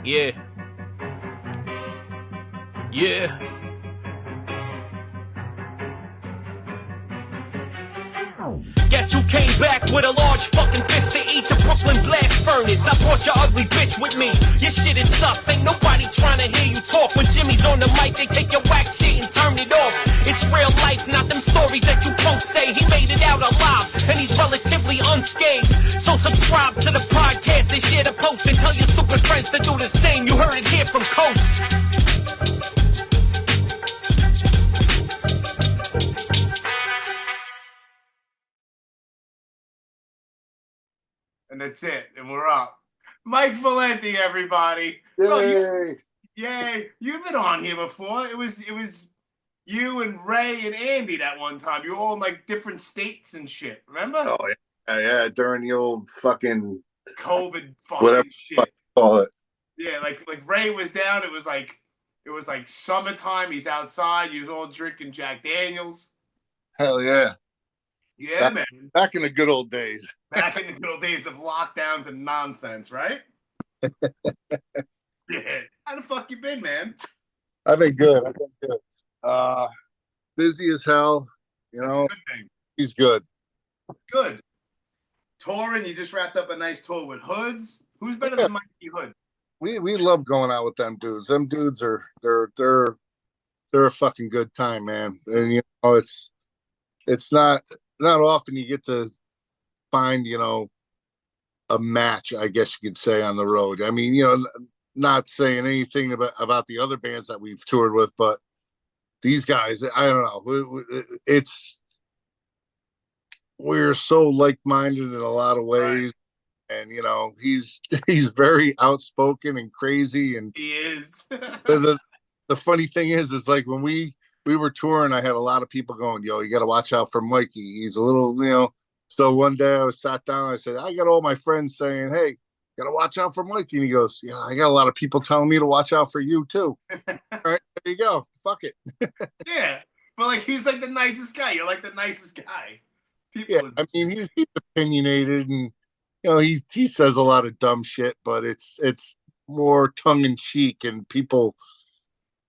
Yeah. Yeah. Guess who came back with a large fucking fist to eat the Brooklyn blast furnace? I brought your ugly bitch with me. Your shit is sus. Ain't nobody trying to hear you talk. When Jimmy's on the mic, they take your whack shit and turn it off. It's real life, not them stories that you punks say. He made it out alive, and he's relatively unscathed. So subscribe to the podcast and share the post and tell your stupid friends to do the same. You heard it here from Coast. And that's it. And we're up. Mike Valente, everybody. Yay. Bro, yay. You've been on here before. It was you and Ray and Andy that one time. You were all in like different states and shit. Remember? Oh, yeah. During the old fucking COVID fucking whatever shit. Call it. Yeah, like Ray was down. It was like summertime. He's outside. He was all drinking Jack Daniels. Hell yeah. Yeah, man. Back in the good old days. Back in the good old days of lockdowns and nonsense, right? Yeah. How the fuck you been, man? I've been good. Busy as hell. You know, he's good. Good. Touring, you just wrapped up a nice tour with Hoods. Who's better than Mikey Hood? We love going out with them dudes. Them dudes are they're a fucking good time, man. And you know, it's not often you get to find, you know, a match, I guess you could say, on the road. I mean, you know, not saying anything about the other bands that we've toured with, but these guys, I don't know. We're so like-minded in a lot of ways. Right. And, you know, he's very outspoken and crazy. And he is. the funny thing is like when we were touring, I had a lot of people going, yo, you got to watch out for Mikey. He's a little, you know. So one day I was sat down and I said, I got all my friends saying, hey, got to watch out for Mikey. And he goes, yeah, I got a lot of people telling me to watch out for you too. All right, there you go. Fuck it. Yeah. But like, he's like the nicest guy. You're like the nicest guy. Yeah, I mean, he's opinionated and, you know, he says a lot of dumb shit, but it's more tongue in cheek and people,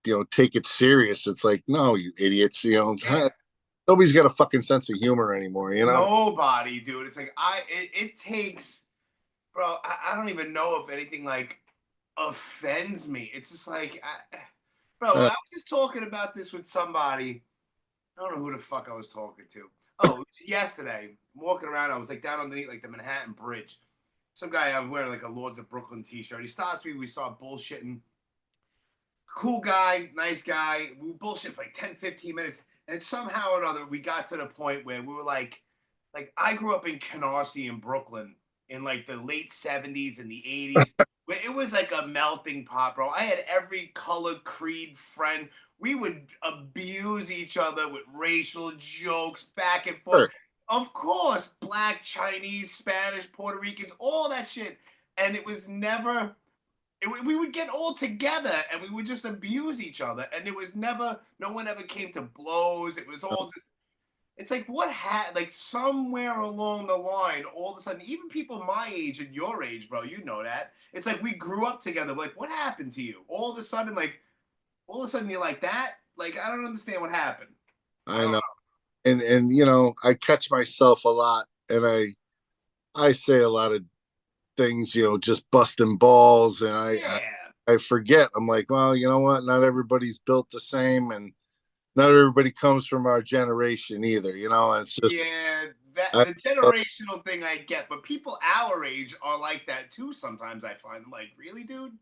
you know, take it serious. It's like, no, you idiots, you know. Yeah. Nobody's got a fucking sense of humor anymore, you know? Nobody, dude. It's like, it takes, bro, I don't even know if anything, like, offends me. It's just like, I was just talking about this with somebody. I don't know who the fuck I was talking to. Oh, it was yesterday. I'm walking around. I was, like, down underneath, like, the Manhattan Bridge. Some guy, I'm wearing, like, a Lords of Brooklyn t-shirt. He stops me. We start bullshitting. Cool guy, nice guy. We bullshit for, like, 10, 15 minutes. And somehow or another, we got to the point where we were like I grew up in Canarsie in Brooklyn in like the late 70s and the 80s, where it was like a melting pot, bro. I had every color, creed, friend. We would abuse each other with racial jokes back and forth. Sure. Of course, Black, Chinese, Spanish, Puerto Ricans, all that shit. And it was never... we would get all together and we would just abuse each other. And it was never, no one ever came to blows. It was all just, it's like, like somewhere along the line, all of a sudden, even people my age and your age, bro, you know that. It's like we grew up together. Like, what happened to you? All of a sudden you're like that? Like, I don't understand what happened. I know. And you know, I catch myself a lot and I say a lot of things, you know, just busting balls, and I forget. I'm like, well, you know what? Not everybody's built the same, and not everybody comes from our generation either. You know, and it's just the generational thing I get, but people our age are like that too. Sometimes I find, I'm like, really, dude.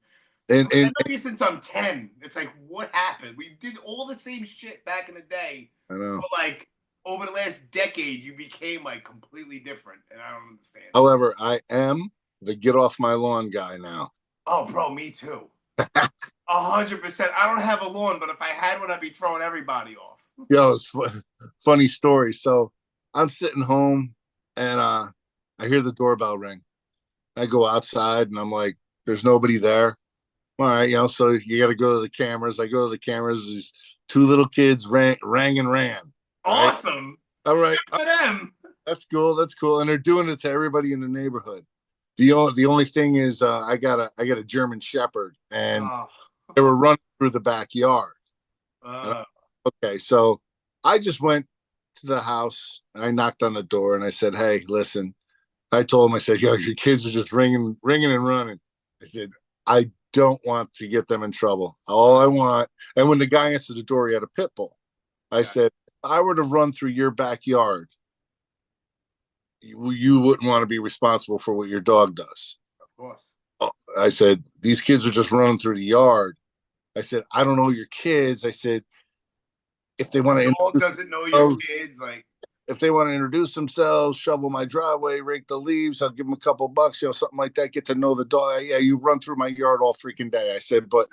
And I know you since I'm 10. It's like, what happened? We did all the same shit back in the day. I know. But like over the last decade, you became like completely different, and I don't understand. However, I am the get off my lawn guy now. Oh, bro, me too. 100%. I don't have a lawn, but if I had one, I'd be throwing everybody off. Yo, it's funny story. So I'm sitting home and I hear the doorbell ring. I go outside and I'm like, there's nobody there. All right, you know, so you got to go to the cameras. I go to the cameras. These two little kids rang and ran. Awesome. All right. Good for them. That's cool. That's cool. And they're doing it to everybody in the neighborhood. The only thing is, I got a German Shepherd, and Oh. they were running through the backyard. Okay, so I just went to the house. I knocked on the door and I said, "Hey, listen." I told him, I said, "Yo, your kids are just ringing and running." I said, "I don't want to get them in trouble. All I want." And when the guy answered the door, he had a pit bull. I said, "If I were to run through your backyard, you wouldn't want to be responsible for what your dog does." Of course. Oh, I said, "These kids are just running through the yard." I said, "I don't know your kids." I said, "If they want to, dog doesn't know your kids, like if they want to introduce themselves, shovel my driveway, rake the leaves, I'll give them a couple bucks, something like that. Get to know the dog. Yeah, you run through my yard all freaking day." I said, "But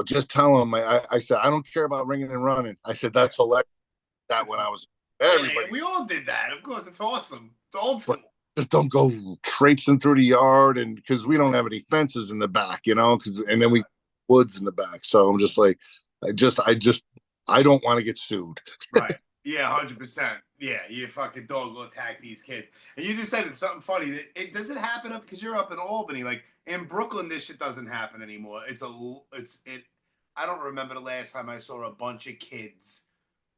just tell them." I said, "I don't care about ringing and running." I said, "That's hilarious." That when I was everybody. Yeah, we all did that. Of course, it's awesome. It's old school. But just don't go traipsing through the yard, and because we don't have any fences in the back, and then we woods in the back. So I'm just like, I don't want to get sued. Right. Yeah, 100%. Yeah, your fucking dog will attack these kids. And you just said it's something funny. It doesn't happen up because you're up in Albany. Like in Brooklyn, this shit doesn't happen anymore. I don't remember the last time I saw a bunch of kids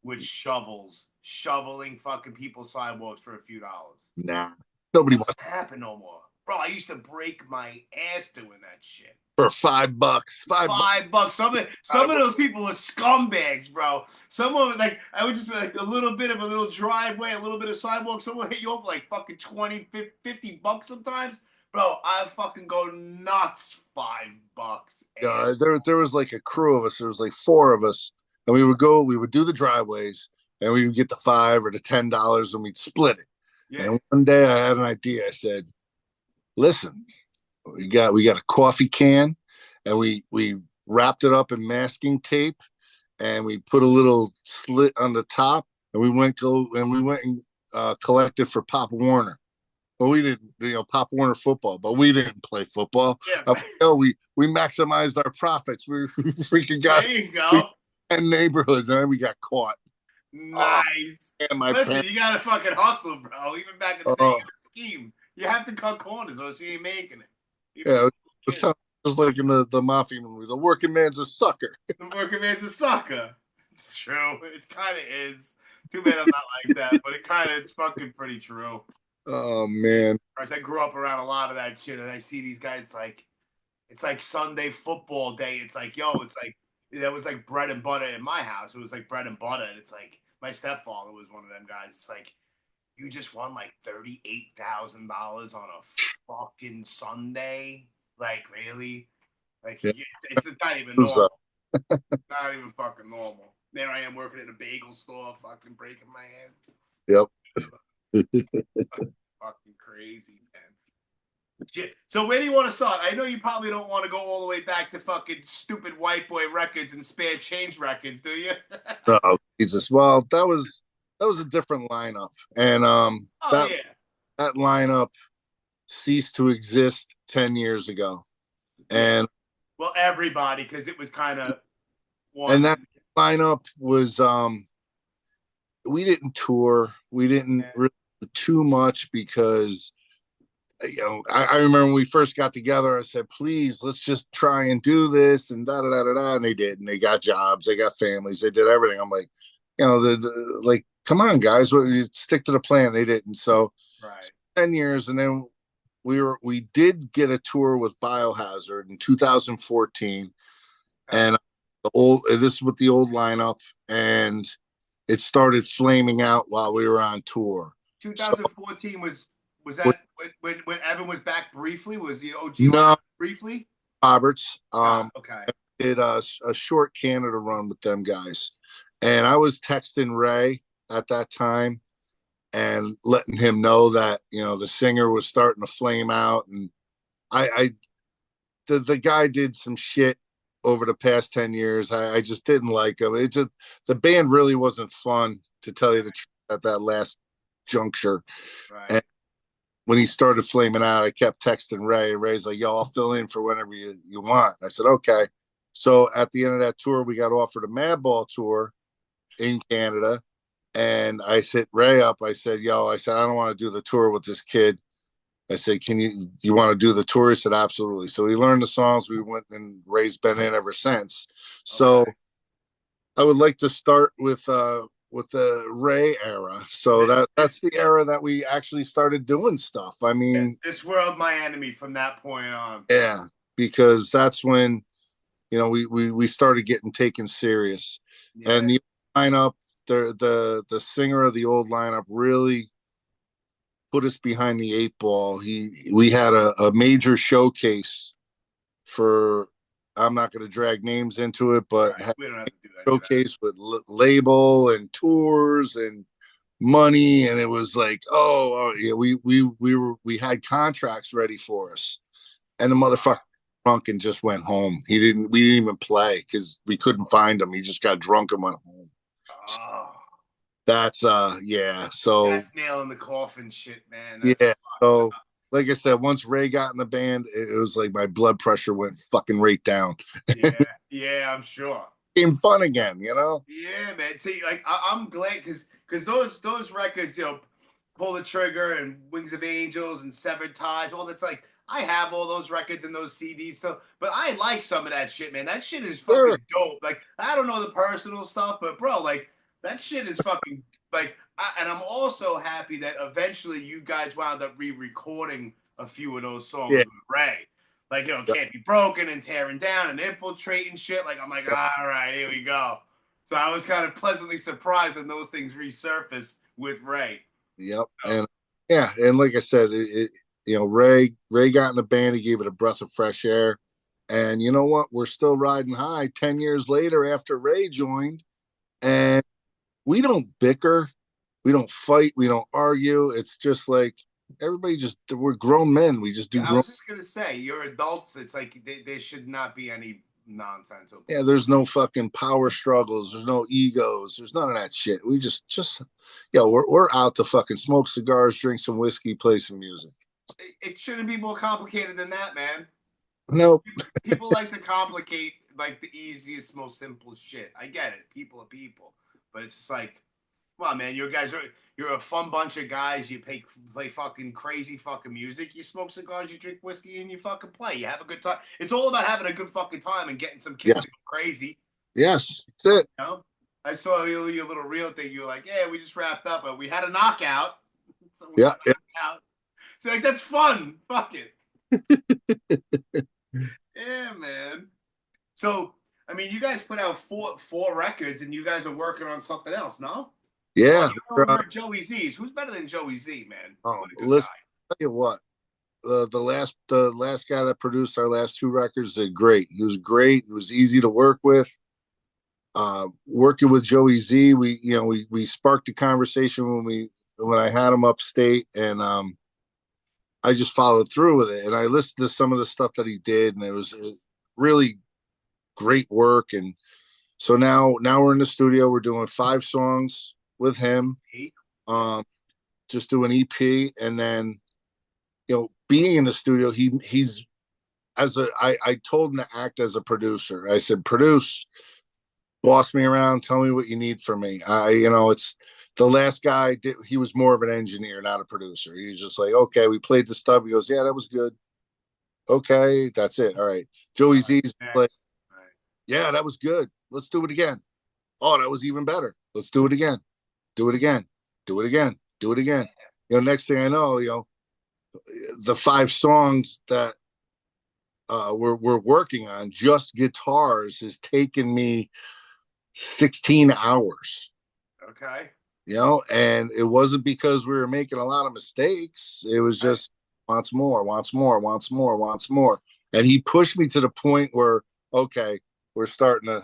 with shovels shoveling fucking people's sidewalks for a few dollars. Nah, nobody wants to happen no more. Bro, I used to break my ass doing that shit. For $5. $5. Some of those people are scumbags, bro. Some of it, I would just be like a little driveway, a little bit of sidewalk. Someone hit you up like fucking 20, 50 bucks sometimes. Bro, I fucking go nuts. $5. Yeah, there was like a crew of us. There was like 4 of us. And we would do the driveways, and we would get the $5 or the $10, and we'd split it. Yeah. And one day I had an idea. I said, "Listen, we got a coffee can, and we wrapped it up in masking tape, and we put a little slit on the top, and we went and collected for Pop Warner." Well, we didn't, Pop Warner football, but we didn't play football. Yeah. We maximized our profits. We freaking got there you go. 10 neighborhoods, and then we got caught. Nice. Listen, you gotta fucking hustle, bro. Even back in the day, scheme. You have to cut corners, or she ain't making it. Just like in the mafia movie, the working man's a sucker. The working man's a sucker. It's true. It kind of is. Too bad I'm not like that, but it's fucking pretty true. Oh man. I grew up around a lot of that shit, and I see these guys. It's like Sunday football day. It's like, that was like bread and butter in my house. It was like bread and butter, and it's like my stepfather was one of them guys. It's like, you just won like $38,000 on a fucking Sunday. Like, really? Like, yeah. It's not even normal. Not even fucking normal. There I am working at a bagel store, fucking breaking my ass. Yep. Fucking crazy, man. Shit. So where do you want to start? I know you probably don't want to go all the way back to fucking stupid white boy records and spare change records, do you? Oh, Jesus. Well, that was a different lineup. And that lineup ceased to exist 10 years ago. And well, everybody, because it was kind of and that lineup was we didn't tour. We didn't really do too much because I remember when we first got together, I said, "Please, let's just try and do this," and da da da da da. And they did, and they got jobs, they got families, they did everything. I'm like, like, come on, guys, stick to the plan. They didn't. So 10 years, and then we did get a tour with Biohazard in 2014, and this is with the old lineup, and it started flaming out while we were on tour. 2014 was that when Evan was back briefly? Was the OG briefly? Roberts. Okay. Did a short Canada run with them guys, and I was texting Ray at that time and letting him know that the singer was starting to flame out, and the guy did some shit over the past 10 years. I just didn't like him. The band really wasn't fun, to tell you the truth, at that last juncture. Right. And when he started flaming out, I kept texting Ray, and Ray's like, "Yo, I'll fill in for whenever you want." I said, "Okay." So at the end of that tour, we got offered a Madball tour in Canada. And I hit Ray up. I said, "Yo," I said, "I don't want to do the tour with this kid. I said, "Can you want to do the tour?" He said, "Absolutely." So we learned the songs. We went, and Ray's been in ever since. So Okay. I would like to start with the Ray era. So that's the era that we actually started doing stuff. I mean, This world, my enemy from that point on. yeah, because that's when we started getting taken serious, Yeah. and the lineup, the singer of the old lineup really put us behind the eight ball. We had a major showcase for. I'm not going to drag names into it, but Right. had We don't have to do a any of that. showcase with label and tours and money, and it was like, yeah, we had contracts ready for us, and the motherfucker drunk and just went home. We didn't even play because we couldn't find him. He just got drunk and went home. So Oh, that's yeah. So that's nail in the coffin shit, man. That's yeah. fucked So like I said, once Ray got in the band, it was like my blood pressure went fucking right down. Yeah, yeah, I'm sure. Became fun again, Yeah, man. See, like I'm glad because those records, Pull the Trigger and Wings of Angels and Severed Ties, all that's like I have all those records and those CDs. So, but I like some of that shit, man. That shit is Sure. fucking dope. Like I don't know the personal stuff, but bro, like that shit is fucking like. And I'm also happy that eventually you guys wound up re-recording a few of those songs Yeah. with Ray. Like, Can't Be Broken and Tearing Down and Infiltrating shit. Like, I'm like, all right, here we go. So I was kind of pleasantly surprised when those things resurfaced with Ray. Yep. So, And yeah, and like I said, Ray got in the band. He gave it a breath of fresh air. And you know what? We're still riding high 10 years later after Ray joined. And we don't bicker. We don't fight. We don't argue. It's just like we're grown men. We just do yeah, I grown. was just going to say, you're adults. It's like there should not be any nonsense. Yeah, there's no fucking power struggles. There's no egos. There's none of that shit. We we're out to fucking smoke cigars, drink some whiskey, play some music. It shouldn't be more complicated than that, man. Nope. People like to complicate like the easiest, most simple shit. I get it. People are people. But it's just like, come on, man. You're a fun bunch of guys. You play fucking crazy fucking music. You smoke cigars. You drink whiskey, and you fucking play. You have a good time. It's all about having a good fucking time and getting some kids Yes. to go crazy. Yes, that's it. I saw your little reel thing. You were like, yeah, we just wrapped up, but we had a knockout. So Yeah. So like that's fun. Fuck it. Yeah, man. So I mean, you guys put out four records, and you guys are working on something else, no? Yeah. You're over at Joey Z's. Who's better than Joey Z, man? What a good Listen, guy. tell you what, the last guy that produced our last two records did great. He was great. It was easy to work with. Working with Joey Z, we sparked a conversation when I had him upstate, and I just followed through with it. And I listened to some of the stuff that he did, and it was really great work. And so now we're in the studio. We're doing 5 songs with him. Just do an EP, and then being in the studio, he's I told him to act as a producer. I said, produce, boss me around, tell me what you need from me. It's the last guy he was more of an engineer, not a producer. He was just like, okay, we played the stuff. He goes, yeah, that was good. Okay, that's it. All right. Joey Z's like, yeah, that was good. Let's do it again. Oh, that was even better. Let's do it again. Do it again. Do it again. Do it again. Next thing I know, the 5 songs that we're working on, just guitars, has taken me 16 hours. Okay. And it wasn't because we were making a lot of mistakes. It was just wants more. And he pushed me to the point where, okay, we're starting to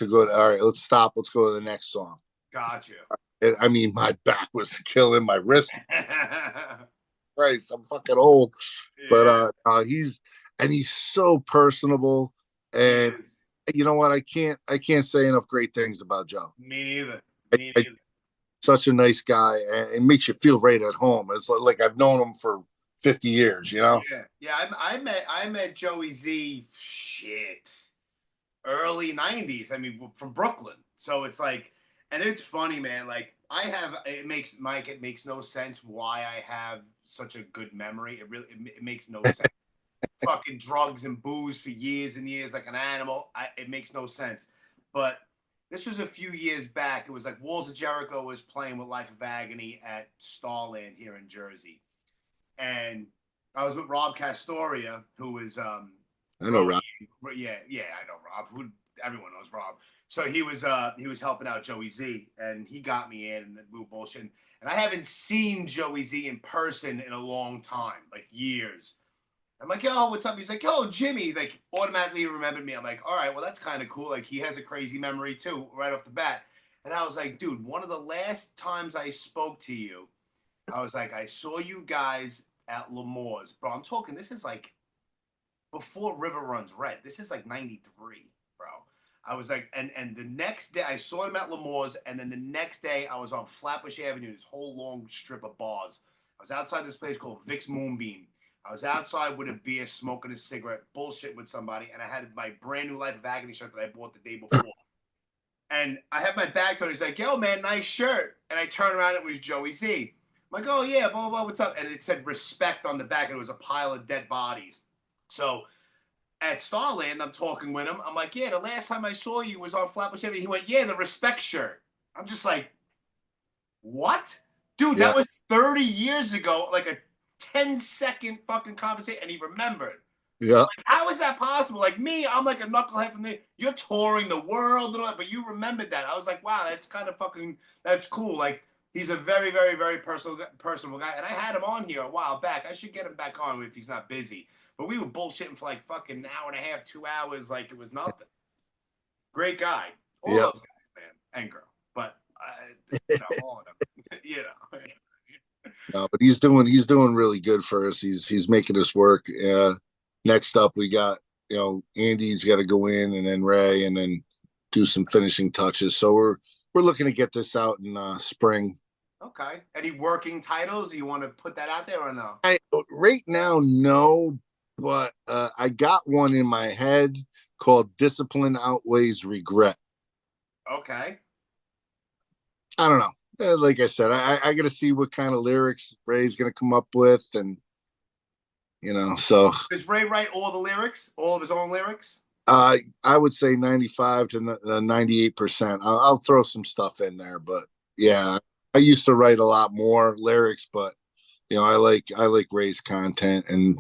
go to, all right, let's stop. Let's go to the next song. Gotcha. And, I mean, my back was killing my wrist. Christ, I'm fucking old. Yeah. But he's so personable. And you know what? I can't say enough great things about Joe. Me neither. Such a nice guy, and it makes you feel right at home. It's like I've known him for 50 years, Yeah. I met Joey Z early 90s. I mean, from Brooklyn. So it's like, and it's funny, man. Like it makes no sense why I have such a good memory. It makes no sense. Fucking drugs and booze for years and years like an animal. It makes no sense. But this was a few years back. It was like Walls of Jericho was playing with Life of Agony at Starland here in Jersey. And I was with Rob Castoria, who is I know Rob. Yeah, I know Rob. Everyone knows Rob. So he was helping out Joey Z, and he got me in, and we were bullshitting. And I haven't seen Joey Z in person in a long time, like years. I'm like, yo, what's up? He's like, yo, Jimmy. Like, automatically remembered me. I'm like, all right, well, that's kind of cool. Like, he has a crazy memory too, right off the bat. And I was like, dude, one of the last times I spoke to you, I was like, I saw you guys at L'Amour's. Bro, I'm talking, this is like before River Runs Red. This is like 93, bro. I was like, and the next day I saw him at L'Amour's, and then the next day I was on Flatbush Avenue, this whole long strip of bars. I was outside this place called Vic's Moonbeam. I was outside with a beer, smoking a cigarette, bullshit with somebody, and I had my brand new Life of Agony shirt that I bought the day before. And I had my bag on. He's like, yo, man, nice shirt. And I turned around, it was Joey Z. I'm like, oh, yeah, blah, blah, blah, what's up? And it said respect on the back, and it was a pile of dead bodies. So at Starland, I'm talking with him. I'm like, yeah, the last time I saw you was on Flatbush Avenue. He went, yeah, the respect shirt. I'm just like, what? Dude, that was 30 years ago, like a 10-second fucking conversation, and he remembered. Yeah. Like, how is that possible? Like me, I'm like a knucklehead from you're touring the world and all that, but you remembered that. I was like, wow, that's kind of fucking, that's cool. Like, he's a very, very, very personable guy, and I had him on here a while back. I should get him back on if he's not busy. But we were bullshitting for like fucking an hour and a half, 2 hours, like it was nothing. Great guy. All those guys, man, and girl. But, all of them, you know. No, but he's doing really good for us. He's making us work. Next up, we got Andy's got to go in, and then Ray, and then do some finishing touches. So we're looking to get this out in spring. Okay. Any working titles? Do you want to put that out there or no? Right now, no. But I got one in my head called "Discipline Outweighs Regret." Okay. I don't know. Like I said, I got to see what kind of lyrics Ray's going to come up with, and so. Does Ray write all the lyrics, all of his own lyrics? I would say 95 to 98%. I'll throw some stuff in there, but yeah, I used to write a lot more lyrics, but I like Ray's content, and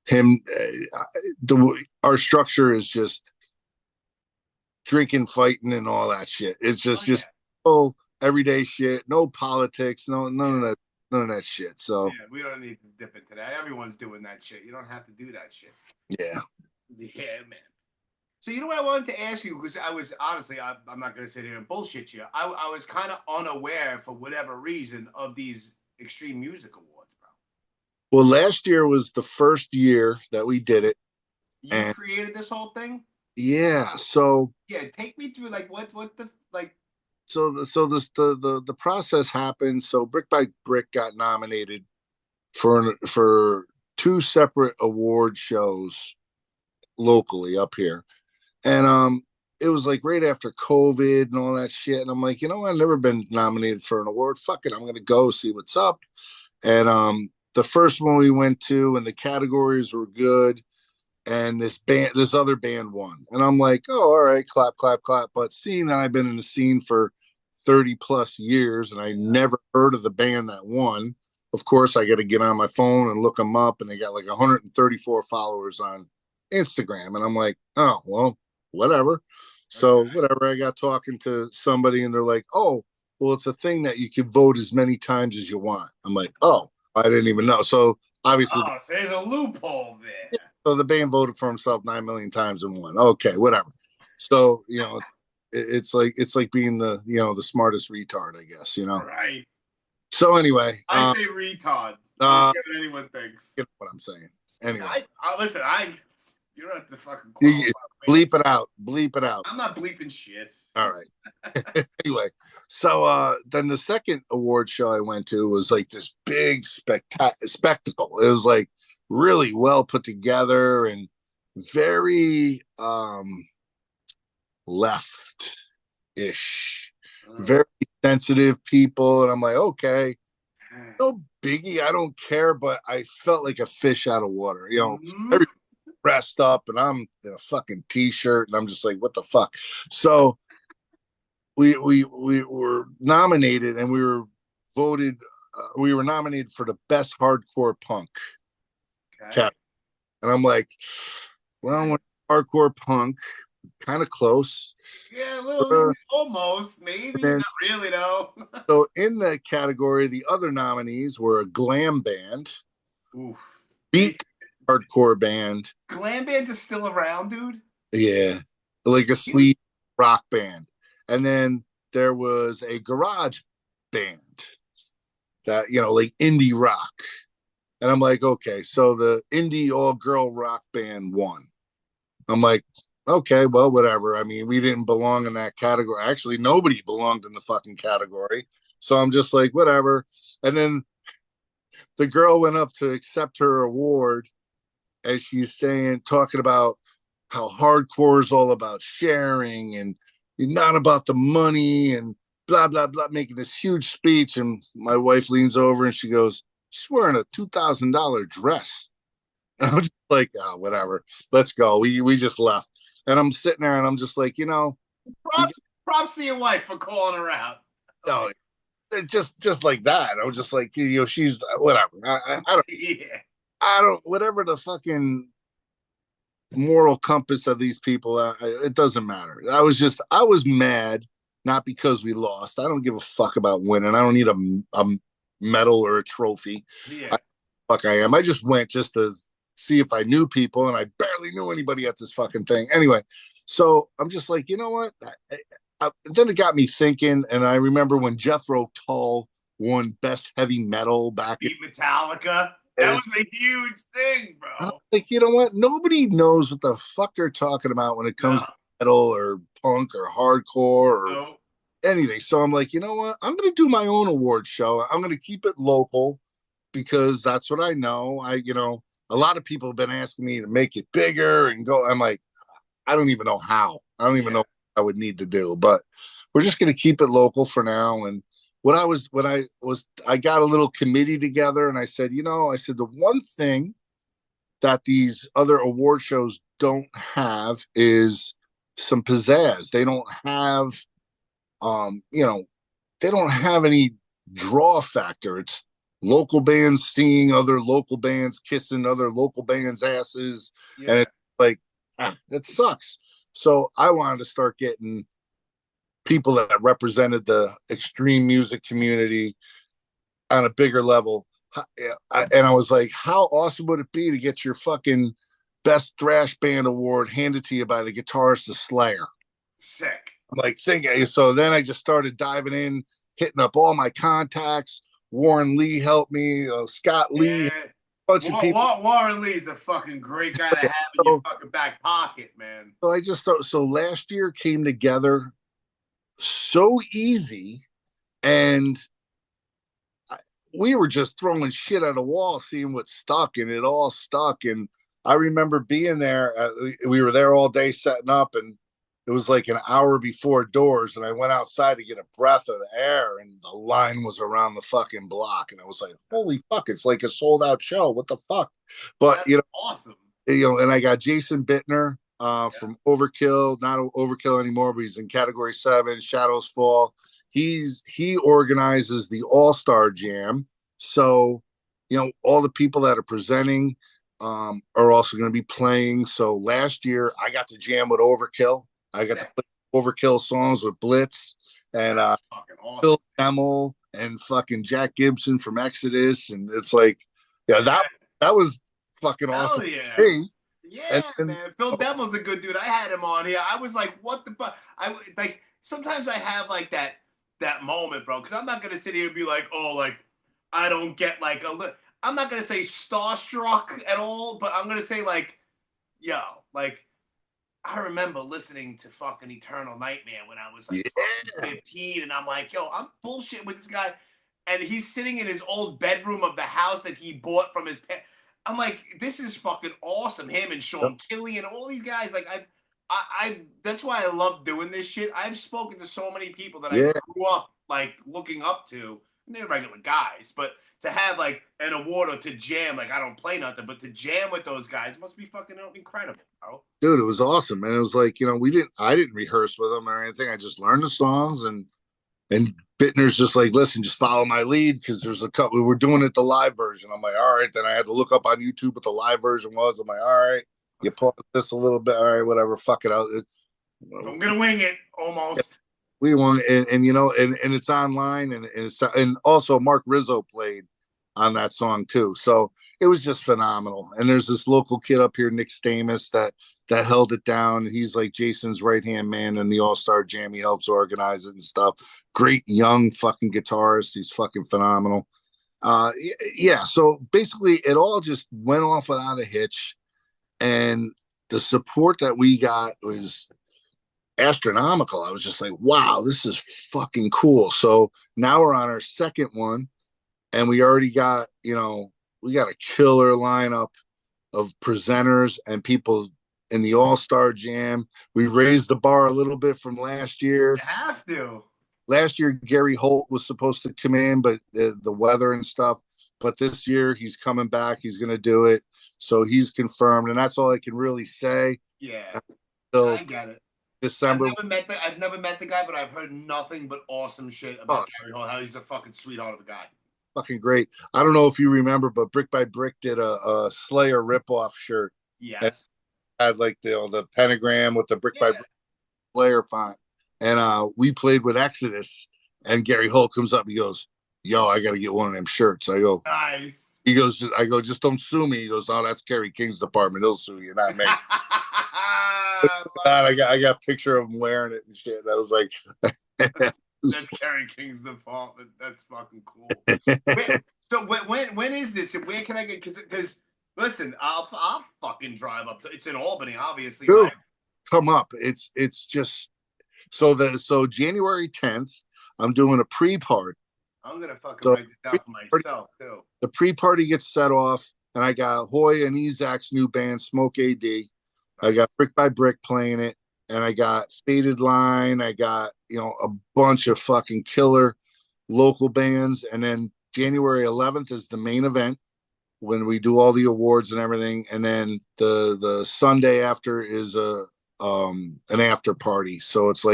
him. Our structure is just drinking, fighting, and all that shit. It's just everyday shit, no politics, none of that shit. So yeah, we don't need to dip into that. Everyone's doing that shit. You don't have to do that shit. Yeah, man. So you know what I wanted to ask you, because I was honestly, I'm not going to sit here and bullshit you. I was kind of unaware, for whatever reason, of these Extreme Music Awards, bro. Well, last year was the first year that we did it. You created this whole thing? Yeah. So yeah, take me through like what the like. So the process happened. So Brick by Brick got nominated for 2 separate award shows locally up here, and it was like right after COVID and all that shit. And I'm like, I've never been nominated for an award. Fuck it, I'm gonna go see what's up. And the first one we went to, and the categories were good. And this other band won. And I'm like, oh, all right, clap, clap, clap. But seeing that I've been in the scene for 30 plus years and I never heard of the band that won, of course, I got to get on my phone and look them up. And they got like 134 followers on Instagram. And I'm like, oh, well, whatever. So whatever, I got talking to somebody and they're like, oh, well, it's a thing that you can vote as many times as you want. I'm like, oh, I didn't even know. So obviously, so there's a loophole there. So the band voted for himself 9 million times and won. Okay, whatever. So it's like being the smartest retard, I guess. Right. So anyway, I say retard. I don't care what anyone thinks. You know what I'm saying. Anyway, listen. You don't have to fucking bleep it out. Bleep it out. I'm not bleeping shit. All right. Anyway, so then the second award show I went to was like this big spectacle. It was like really well put together and very left-ish, very sensitive people. And I'm like, okay. no biggie. I don't care, but I felt like a fish out of water. You know, Mhm. every dressed up, and I'm in a fucking t-shirt, and I'm just like, what the fuck? So we were nominated, and we were voted. We were nominated for the best hardcore punk cat, and I'm like, well, when hardcore punk, kind of close. Yeah, a little, almost, maybe, Then, not really though. so in the category, the other nominees were a glam band, Oof. beat hardcore band. Glam bands are still around, dude. Yeah, like a sleep rock band, and then there was a garage band that like indie rock, and I'm like, okay, so the indie all girl rock band won. I'm like, okay, well, whatever. I mean, we didn't belong in that category. Actually, nobody belonged in the fucking category. So I'm just like, whatever. And then the girl went up to accept her award, and she's talking about how hardcore is all about sharing and not about the money and blah, blah, blah, making this huge speech. And my wife leans over and she goes, she's wearing a $2,000 dress. And I'm just like, oh, whatever. Let's go. We just left. And I'm sitting there and I'm just like, props to your wife for calling her out. No, just like that. I was just like, she's whatever. I don't, Yeah. I don't, whatever the fucking moral compass of these people, it doesn't matter. I was mad, not because we lost. I don't give a fuck about winning. I don't need a medal or a trophy. Yeah. I am. I just went just to see if I knew people, and I barely knew anybody at this fucking thing. Anyway, so I'm just like, you know what? Then it got me thinking, and I remember when Jethro Tull won Best Heavy Metal back in Metallica. That was a huge thing, bro. Like, you know what? Nobody knows what the fuck they're talking about when it comes to metal or punk or hardcore or anything. So I'm like, you know what? I'm going to do my own award show. I'm going to keep it local because that's what I know. A lot of people have been asking me to make it bigger and go. I'm like, I don't even know how. I don't even know what I would need to do, but we're just going to keep it local for now. And I got a little committee together and I said, the one thing that these other award shows don't have is some pizzazz. They don't have, they don't have any draw factor. It's local bands seeing other local bands, kissing other local bands' asses. Yeah. And it's like, it sucks. So I wanted to start getting people that represented the extreme music community on a bigger level. And I was like, how awesome would it be to get your fucking best thrash band award handed to you by the guitarist of Slayer? Sick. I'm like, thinking. So then I just started diving in, hitting up all my contacts. Warren Lee helped me, Scott Lee, bunch of people. Warren Lee's a fucking great guy to have in your fucking back pocket, man. So I just thought, so last year came together so easy, and we were just throwing shit at a wall, seeing what stuck, and it all stuck. And I remember being there. We were there all day setting up, and it was like an hour before doors, and I went outside to get a breath of air, and the line was around the fucking block, and I was like, holy fuck, it's like a sold out show. What the fuck? But that's awesome. And I got Jason Bittner from Overkill, not Overkill anymore, but he's in Category 7, Shadows Fall. He organizes the All-Star Jam. So, all the people that are presenting are also going to be playing. So last year I got to jam with Overkill. I got to play Overkill songs with Blitz and awesome. Phil Hemmel and fucking Jack Gibson from Exodus. And it's like, that was fucking awesome. Yeah. Hey. Yeah, man. Phil Demo's a good dude. I had him on here. I was like, what the fuck? Sometimes I have like that moment, bro, because I'm not going to sit here and be like, oh, like, I don't get like I'm not going to say starstruck at all, but I'm going to say like, yo, like, I remember listening to fucking Eternal Nightmare when I was like 15, and I'm like, yo, I'm bullshit with this guy. And he's sitting in his old bedroom of the house that he bought from his parents. I'm like, this is fucking awesome. Him and Sean Killy and all these guys. Like, I that's why I love doing this shit. I've spoken to so many people that I grew up like looking up to they're regular guys, but to have like an award or to jam, like I don't play nothing, but to jam with those guys must be fucking incredible, bro. Dude, it was awesome. And it was like, I didn't rehearse with them or anything. I just learned the songs, and Bittner's just like, listen, just follow my lead, because there's a couple. We were doing it the live version. I'm like, all right. Then I had to look up on YouTube what the live version was. I'm like, all right, you pause this a little bit. All right, whatever. Fuck it out. I'm gonna wing it almost. We won, and it's online, and also Mark Rizzo played on that song too. So it was just phenomenal. And there's this local kid up here, Nick Stamus, that held it down. He's like Jason's right hand man in the All-Star Jam. He helps organize it and stuff. Great young fucking guitarist. He's fucking phenomenal. Yeah. So basically, it all just went off without a hitch, and the support that we got was astronomical. I was just like, wow, this is fucking cool. So now we're on our second one, and we already got, we got a killer lineup of presenters and people in the All-Star Jam. We raised the bar a little bit from last year. You have to. Last year, Gary Holt was supposed to come in, but the weather and stuff. But this year, he's coming back. He's going to do it. So he's confirmed, and that's all I can really say. Yeah, so, I get it. December. I've never met the guy, but I've heard nothing but awesome shit about Gary Holt. How he's a fucking sweetheart of a guy. Fucking great. I don't know if you remember, but Brick by Brick did a Slayer ripoff shirt. Yes. Had like the pentagram with the Brick by Brick Slayer font. And we played with Exodus, and Gary Holt comes up. He goes, yo, I got to get one of them shirts. I go, nice. He goes, I go, just don't sue me. He goes, oh, that's Kerry King's department. He'll sue you, not me. I got a picture of him wearing it and shit. That was like, that's Kerry King's department. That's fucking cool. So when is this? And where can I get? Because listen, I'll fucking drive up. It's in Albany, obviously. Dude, right? Come up. It's just so January 10th. I'm doing a pre-party. I'm gonna fucking write this down for myself too. The pre-party gets set off, and I got Hoy and Ezak's new band, Smoke AD. I got Brick by Brick playing it, and I got Faded Line. I got a bunch of fucking killer local bands, and then January 11th is the main event when we do all the awards and everything, and then the Sunday after is an after party. So it's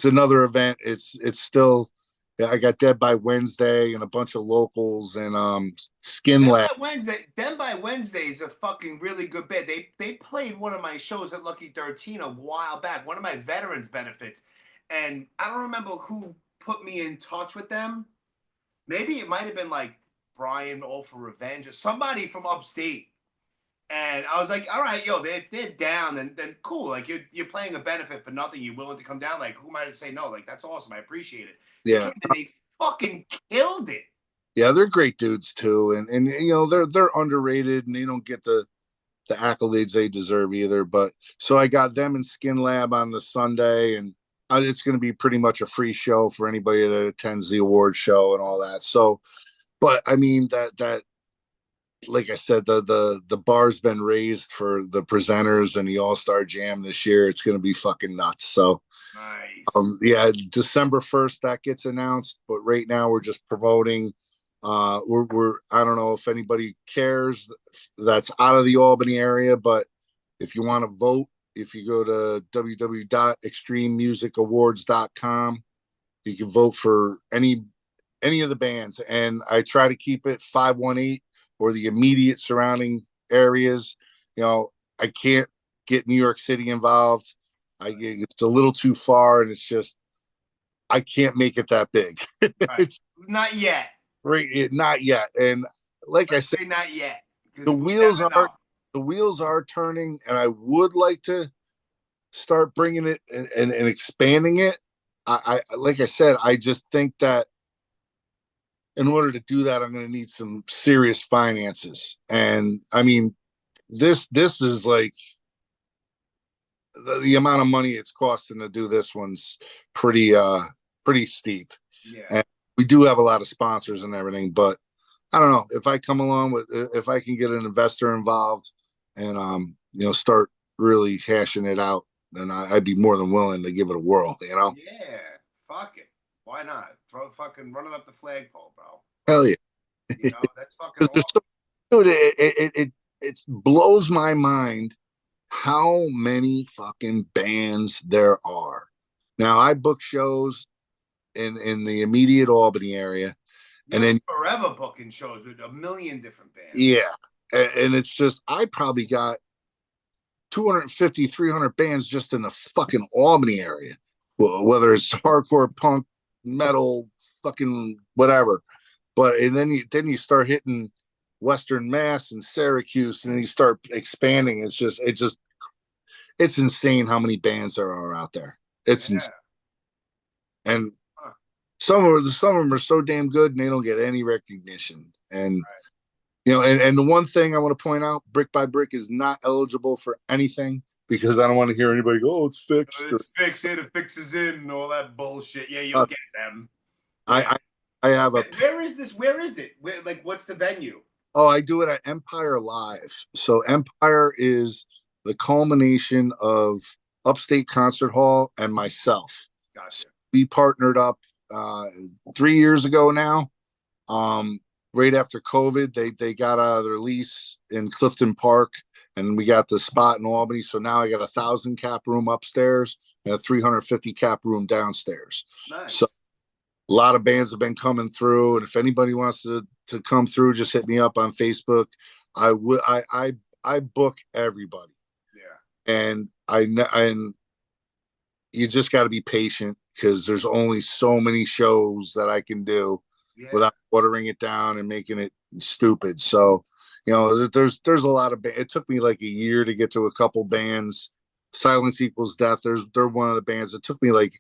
another event. It's still. I got Dead by Wednesday and a bunch of locals and Skin Lab. Dead by Wednesday is a fucking really good band. They played one of my shows at Lucky 13 a while back, one of my veterans benefits. And I don't remember who put me in touch with them. Maybe it might have been like Brian All for Revenge or somebody from upstate. And I was like, all right, yo, they're down, then cool. Like you're playing a benefit for nothing. You're willing to come down. Like who might say no? Like that's awesome. I appreciate it. Yeah, and they fucking killed it. Yeah, they're great dudes too, and they're underrated and they don't get the accolades they deserve either. But so I got them in Skin Lab on the Sunday, and it's going to be pretty much a free show for anybody that attends the award show and all that. So, but I mean that. Like I said, the bar's been raised for the presenters and the All-Star Jam this year. It's going to be fucking nuts. So, nice. Yeah, December 1st that gets announced, but right now we're just promoting. We're I don't know if anybody cares that's out of the Albany area, but if you want to vote, if you go to www.extrememusicawards.com, you can vote for any of the bands, and I try to keep it 518. Or the immediate surrounding areas. I can't get New York City involved. It's a little too far, and it's just I can't make it that big. Right. Not yet. Right, not yet. And like I said, not yet. The wheels are turning, and I would like to start bringing it and expanding it. I like I said, I just think that. In order to do that, I'm going to need some serious finances. And I mean, this is like the amount of money it's costing to do this one's pretty steep. Yeah. And we do have a lot of sponsors and everything, but I don't know if I come along if I can get an investor involved and, start really hashing it out, then I'd be more than willing to give it a whirl, Yeah. Fuck it. Why not? running up the flagpole, bro. Hell yeah. That's fucking awesome. Dude, it blows my mind how many fucking bands there are. Now I book shows in the immediate Albany area, and then forever booking shows with a million different bands. Yeah, and it's just I probably got 250, 300 bands just in the fucking Albany area, whether it's hardcore, punk, metal, fucking whatever. But and then you start hitting Western Mass and Syracuse, and then you start expanding. It's insane how many bands there are out there. It's insane. And some of them are so damn good, and they don't get any recognition. And and the one thing I want to point out, Brick by Brick is not eligible for anything because I don't want to hear anybody go, "Oh, it's fixed." It's fixed. It fixes it and all that bullshit. Yeah, you'll get them. I have a. Where is this? Where is it? What's the venue? Oh, I do it at Empire Live. So Empire is the culmination of Upstate Concert Hall and myself. Gotcha. So we partnered up 3 years ago now. Right after COVID, they got out of their lease in Clifton Park, and we got the spot in Albany. So now I got 1,000 cap room upstairs and a 350 cap room downstairs. Nice. So a lot of bands have been coming through, and if anybody wants to come through, just hit me up on Facebook. I book everybody. Yeah. And you just got to be patient because there's only so many shows that I can do without watering it down and making it stupid. So, there's a lot of it took me like a year to get to a couple bands. Silence Equals Death. They're one of the bands. It took me like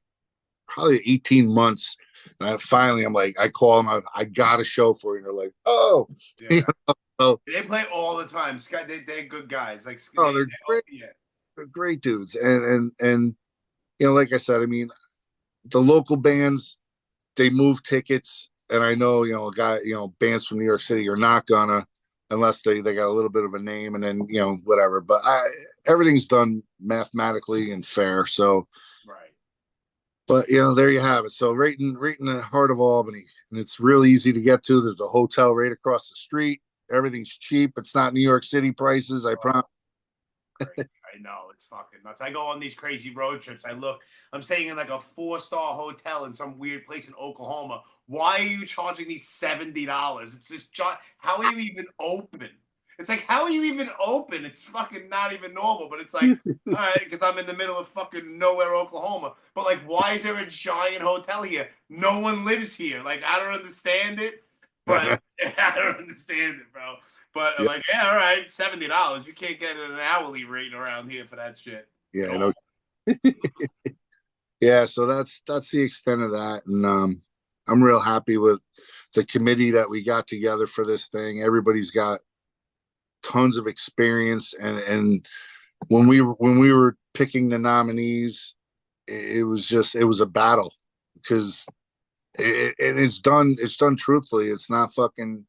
probably 18 months. And finally, I'm like, I call them. I got a show for you. And they're like, oh, So they play all the time. They're good guys. Like, they're great. They're great dudes. And like I said, I mean, the local bands, they move tickets. And I know, bands from New York City are not gonna, unless they got a little bit of a name and then, whatever. But everything's done mathematically and fair. So, right. But there you have it. So right in the heart of Albany, and it's real easy to get to. There's a hotel right across the street. Everything's cheap. It's not New York City prices. I promise. I know, it's fucking nuts. I go on these crazy road trips. I'm staying in like a 4-star hotel in some weird place in Oklahoma. Why are you charging me $70? It's just how are you even open? It's like, how are you even open? It's fucking not even normal. But it's like, all right, because I'm in the middle of fucking nowhere, Oklahoma. But like, why is there a giant hotel here? No one lives here. Like, I don't understand it. But I don't understand it, bro. But I'm like, all right, $70. You can't get an hourly rate around here for that shit. Yeah, I know. Yeah, so that's the extent of that, and I'm real happy with the committee that we got together for this thing. Everybody's got tons of experience, and when we were picking the nominees, it was a battle because it's done truthfully. It's not fucking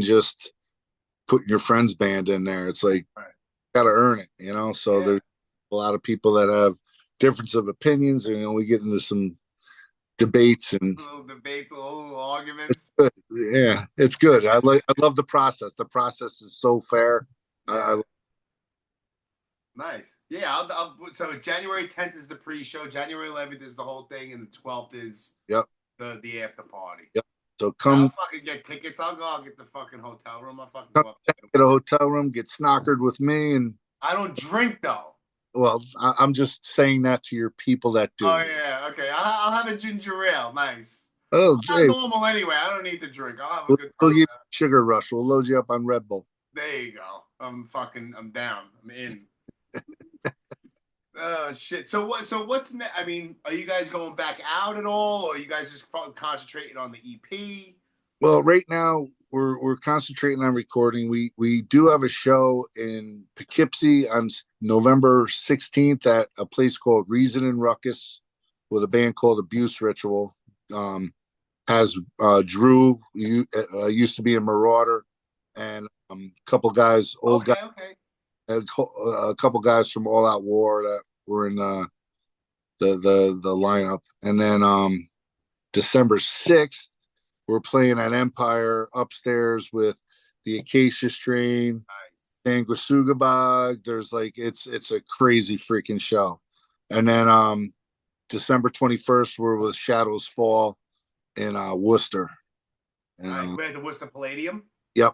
just putting your friend's band in there. It's like, got to earn it, so there's a lot of people that have difference of opinions, and we get into some debates and little arguments. Yeah, it's good. I love the process. The process is so fair. Nice. Yeah, so January 10th is the pre-show, January 11th is the whole thing, and the 12th is the after party. Yep. So come. I'll fucking get tickets. I'll get the fucking hotel room. I'll fucking go up there. Get a hotel room, get snockered with me, and I don't drink though. Well, I'm just saying that to your people that do. Oh yeah, okay. I'll have a ginger ale. Nice. Oh, I'm not normal anyway. I don't need to drink. I'll have a good time. We'll give you sugar rush. We'll load you up on Red Bull. There you go. I'm down. I'm in. Oh shit. So what's next? I mean, are you guys going back out at all, or are you guys just concentrating on the EP? Well, right now we're concentrating on recording. We do have a show in Poughkeepsie on November 16th at a place called Reason and Ruckus with a band called Abuse Ritual. Has Drew used to be a Marauder, and a couple guys, guys. Okay. A couple guys from All Out War that were in the lineup, and then December 6th, we're playing at Empire upstairs with the Acacia Strain, Sanguisuga Bog. There's like it's a crazy freaking show. And then December 21st, we're with Shadows Fall in Worcester. Nice. We're at the Worcester Palladium. Yep.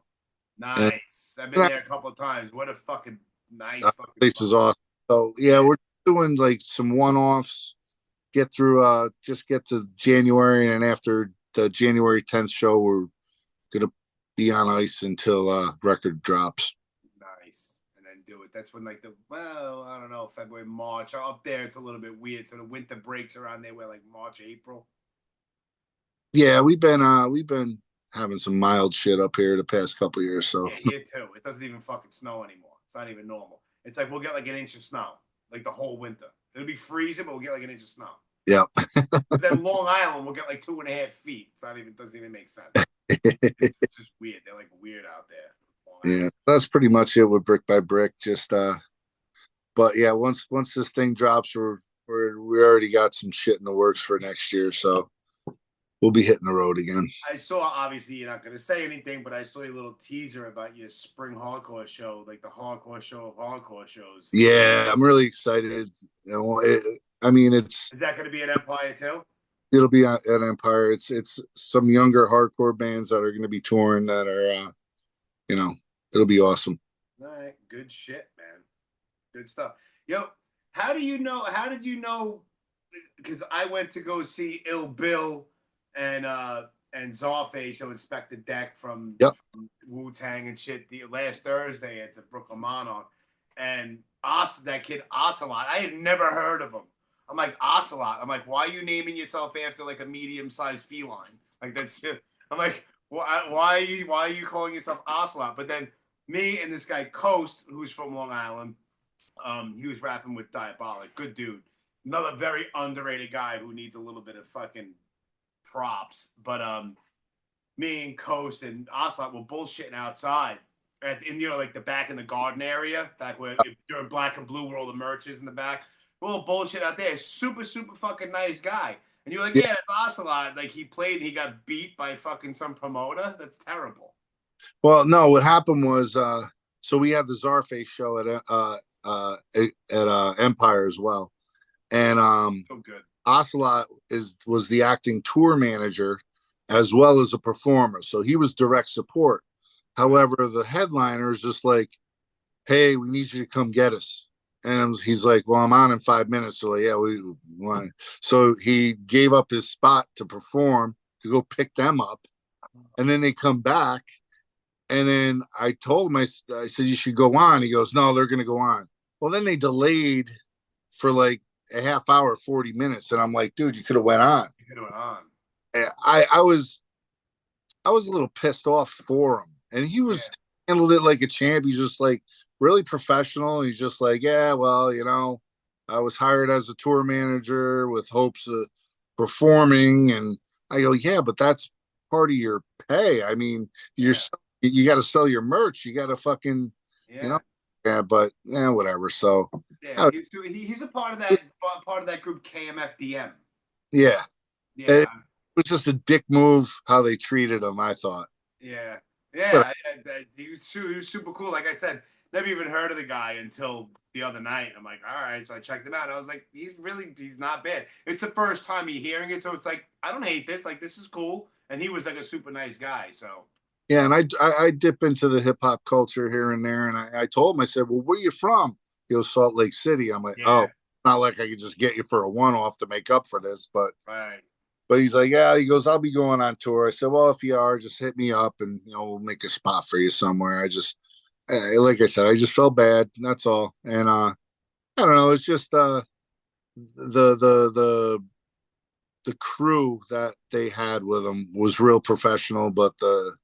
Nice. I've been there a couple of times. What a fucking nice fucking place is awesome. So yeah, we're doing like some one-offs. Get through just get to January, and after the January 10th show, we're gonna be on ice until record drops. Nice. And then do it. That's when like I don't know, February, March. Up there it's a little bit weird. So the winter breaks around there where like March, April. Yeah, we've been having some mild shit up here the past couple of years. So yeah, here too. It doesn't even fucking snow anymore. It's not even normal. It's like we'll get like an inch of snow, like the whole winter. It'll be freezing, but we'll get like an inch of snow. Yeah. But then Long Island will get like 2.5 feet. Doesn't even make sense. It's just weird. They're like weird out there. Yeah, that's pretty much it with Brick by Brick. Just but yeah, once this thing drops, we already got some shit in the works for next year, so we'll be hitting the road again. I saw, obviously you're not going to say anything, but I saw your little teaser about your spring hardcore show, like the hardcore show of hardcore shows. Yeah, I'm really excited. You know, is that going to be at Empire too? It'll be at Empire. It's some younger hardcore bands that are going to be touring that are, it'll be awesome. All right, good shit, man. Good stuff. Yo, how did you know? Because I went to go see Ill Bill and Czarface show Inspect the Deck from Wu-Tang and shit the last Thursday at the Brooklyn Monarch, and that kid Ocelot, I had never heard of him. I'm like, Ocelot. I'm like, why are you naming yourself after like a medium-sized feline? Like that's it. I'm like, why are you calling yourself Ocelot? But then me and this guy Coast, who's from Long Island, he was rapping with Diabolic. Good dude. Another very underrated guy who needs a little bit of fucking props. But me and Coast and Ocelot were bullshitting outside in like the back in the garden area, back where you're in Black and Blue where all the merch is in the back. We're all bullshit out there. Super, super fucking nice guy. And you're like, yeah, that's Ocelot. Like he played and he got beat by fucking some promoter. That's terrible. Well, no, what happened was so we had the Czarface show at Empire as well. And so good. Ocelot was the acting tour manager as well as a performer. So he was direct support. However, the headliner is just like, hey, we need you to come get us. And he's like, well, I'm on in 5 minutes. So like, yeah, we want. So he gave up his spot to perform to go pick them up. And then they come back. And then I told him, I said, you should go on. He goes, no, they're going to go on. Well, then they delayed for like a half hour, 40 minutes. And I'm like, dude, you could have went on. You could have went on. I was a little pissed off for him. And he was handled it like a champ. He's just like really professional. He's just like, yeah, well, I was hired as a tour manager with hopes of performing. And I go, yeah, but that's part of your pay. I mean, you got to sell your merch. You got to fucking, but whatever. So he's a part of that group KMFDM. Yeah. It was just a dick move how they treated him, I thought. Yeah. He was super cool. Like I said, never even heard of the guy until the other night. I'm like, all right. So I checked him out. I was like, he's not bad. It's the first time you're hearing it. So it's like, I don't hate this. Like, this is cool. And he was like a super nice guy. So. Yeah. And I dip into the hip hop culture here and there. And I told him, I said, well, where are you from? He goes, Salt Lake City. I'm like, oh, not like I could just get you for a one-off to make up for this. But he's like, yeah, he goes, I'll be going on tour. I said, well, if you are, just hit me up and, we'll make a spot for you somewhere. Like I said, I just felt bad. That's all. And I don't know. It's just the crew that they had with them was real professional, but the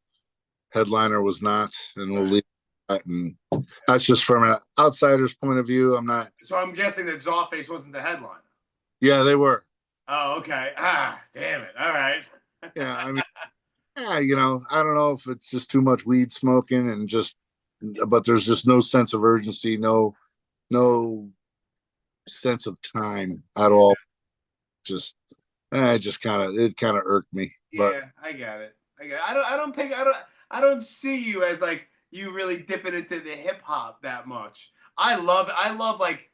headliner was not. And we'll leave that. And that's just from an outsider's point of view. I'm not. So I'm guessing that Czarface wasn't the headliner. Yeah, they were. Oh, okay. Damn it. All right. Yeah, I mean, I don't know if it's just too much weed smoking and but there's just no sense of urgency, no sense of time at all. Just it kind of irked me. But Yeah, I got it. I don't see you as like you really dipping into the hip hop that much. I love like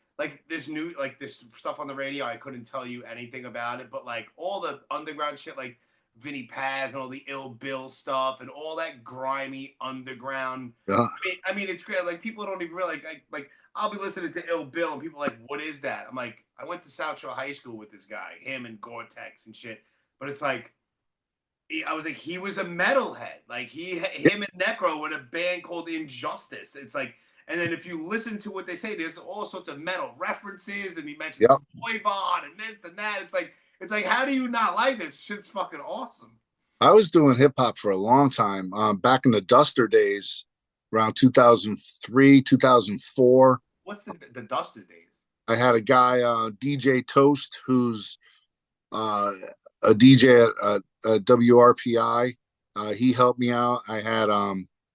this new like this stuff on the radio. I couldn't tell you anything about it, but like all the underground shit, like Vinny Paz and all the Ill Bill stuff and all that grimy underground. yeah, I mean, it's great. Like people don't even realize. Like I'll be listening to Ill Bill and people are like, "What is that?" I'm like, I went to South Shore High School with this guy, him and Gore-Tex and shit. But it's like I was like, he was a metalhead. Like him and Necro were in a band called Injustice. It's like, and then if you listen to what they say, there's all sorts of metal references, and he mentions yeah. Voivod and this and that. It's like, how do you not like this? Shit's fucking awesome. I was doing hip hop for a long time. Back in the Duster days, around 2003, 2004. What's the Duster days? I had a guy, DJ Toast, who's a DJ at WRPI. He helped me out. I had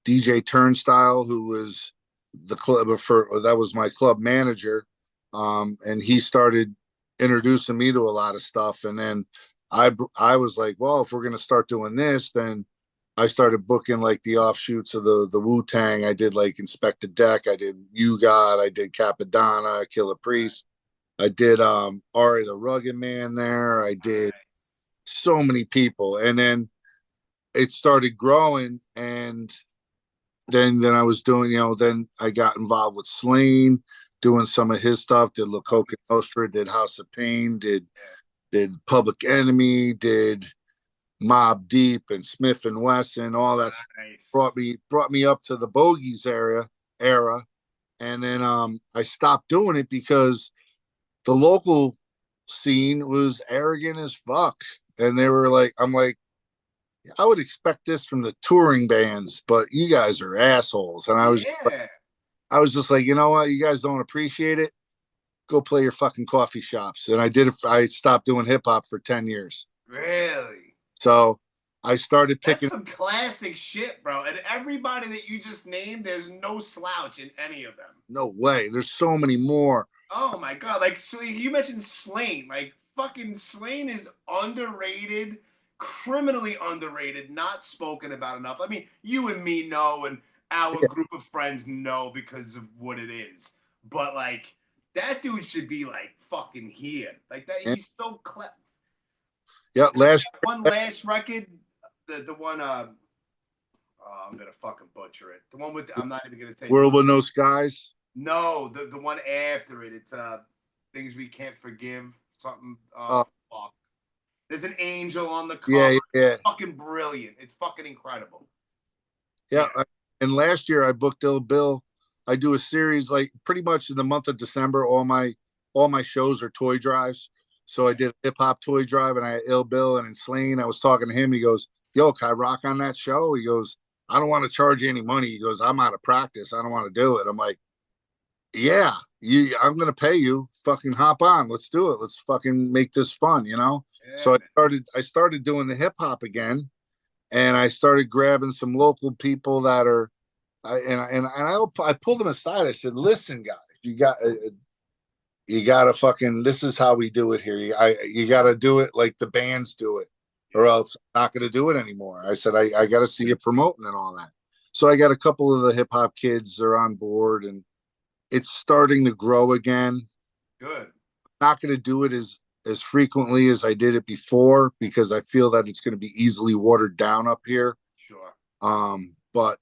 DJ Turnstile, who was the club that was my club manager, and he started introducing me to a lot of stuff. And then I was like, well, if we're gonna start doing this, then I started booking like the offshoots of the Wu-Tang. I did like Inspector Deck, I did You God, I did Capadonna, Killer Priest, I did Ari the Rugged Man there, I did so many people. And then it started growing, and then I was doing, then I got involved with Slain, doing some of his stuff, did La Coca Nostra, did House of Pain, did Public Enemy, did Mobb Deep and Smith and Wesson, all that brought me up to the Bogies era. And then I stopped doing it because the local scene was arrogant as fuck. And they were like, I'm like, I would expect this from the touring bands, but you guys are assholes. And I was just like, you know what? You guys don't appreciate it. Go play your fucking coffee shops. And I did. I stopped doing hip hop for 10 years. Really? So I started picking. That's some classic shit, bro. And everybody that you just named, there's no slouch in any of them. No way. There's so many more. Oh my God. Like, so you mentioned Slain. Like, fucking Slain is underrated, criminally underrated, not spoken about enough. I mean, you and me know, and our group of friends know because of what it is. But, like, that dude should be, like, fucking here. Like, that, he's so clever. Yeah, last record, the one, I'm gonna fucking butcher it. The one with, I'm not even gonna say. World with No Skies? No, the one after it. It's Things We Can't Forgive. Something. Fuck. There's an angel on the cover. Yeah. It's fucking brilliant. It's fucking incredible. Yeah. And last year I booked Ill Bill. I do a series like pretty much in the month of December. All my shows are toy drives. So I did a hip hop toy drive, and I had Ill Bill and Slain. I was talking to him. He goes, "Yo, can I rock on that show?" He goes, "I don't want to charge you any money." He goes, "I'm out of practice. I don't want to do it." I'm like, "Yeah, I'm gonna pay you. Fucking hop on. Let's do it. Let's fucking make this fun, Yeah. So I started doing the hip hop again, and I started grabbing some local people that are, I pulled them aside. I said, "Listen, guys, you gotta fucking, this is how we do it here. You gotta do it like the bands do it, or else I'm not gonna do it anymore." I said, I gotta see you promoting and all that. So I got a couple of the hip hop kids, they're on board, and it's starting to grow again. Good. I'm not gonna do it as frequently as I did it before, because I feel that it's gonna be easily watered down up here. Sure. But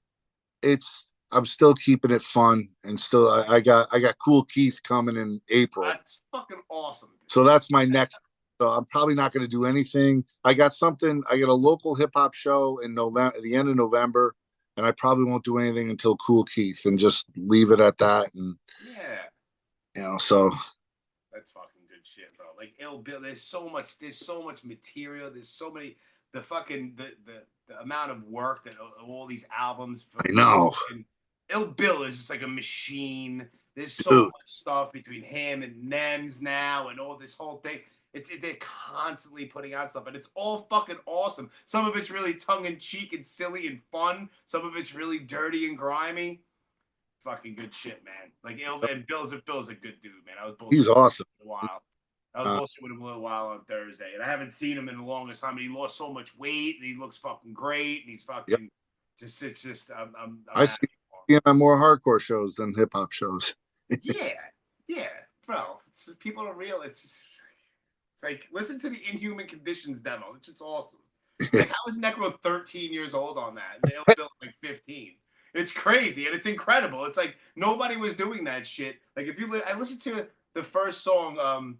I'm still keeping it fun, and still I got Cool Keith coming in April. That's fucking awesome. So that's my next. So I'm probably not going to do anything. I got a local hip hop show in November, at the end of November, and I probably won't do anything until Cool Keith, and just leave it at that. And so that's fucking good shit, bro. Like Ill Bill, there's so much material. There's so many. The fucking the amount of work that all these albums. I know. Ill Bill is just like a machine. There's so much stuff between him and Nems now, and all this whole thing. They're constantly putting out stuff, and it's all fucking awesome. Some of it's really tongue in cheek and silly and fun. Some of it's really dirty and grimy. Fucking good shit, man. Like Bill's a good dude, man. I was both. He's awesome. For a while. I was mostly with him a little while on Thursday, and I haven't seen him in the longest time. And he lost so much weight, and he looks fucking great, and he's fucking just. It's just I see him on more hardcore shows than hip hop shows. yeah, bro. People don't realize it's like listen to the Inhuman Conditions demo. It's just awesome. Like how is Necro 13 years old on that? And they built like 15. It's crazy and it's incredible. It's like nobody was doing that shit. Like if you I listened to the first song.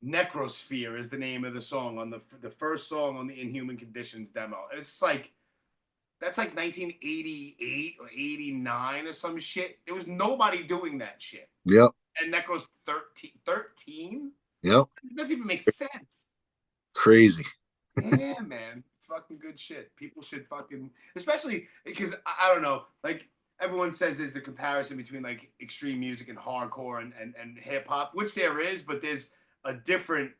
Necrosphere is the name of the song on the first song on the Inhuman Conditions demo. And it's like that's like 1988 or 89 or some shit. It was nobody doing that shit. Yep. And Necro's 13? Yep. It doesn't even make sense. Crazy. Yeah, man. It's fucking good shit. People should fucking, especially because I don't know, like everyone says there's a comparison between like extreme music and hardcore and hip hop, which there is, but there's a different,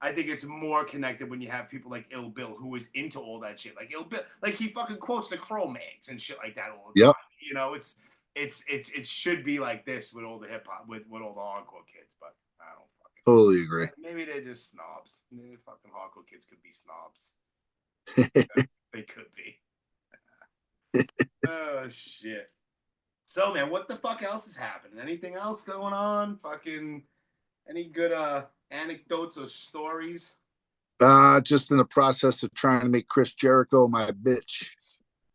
I think it's more connected when you have people like Ill Bill who is into all that shit. Like Ill Bill, like he fucking quotes the Cro-Mags and shit like that all the time. You know, it should be like this with all the hip hop, with all the hardcore kids, but I don't fucking totally agree. Maybe they're just snobs. Maybe fucking hardcore kids could be snobs. They could be. Oh shit. So man, what the fuck else is happening? Anything else going on? Fucking any good anecdotes or stories? Just in the process of trying to make Chris Jericho my bitch.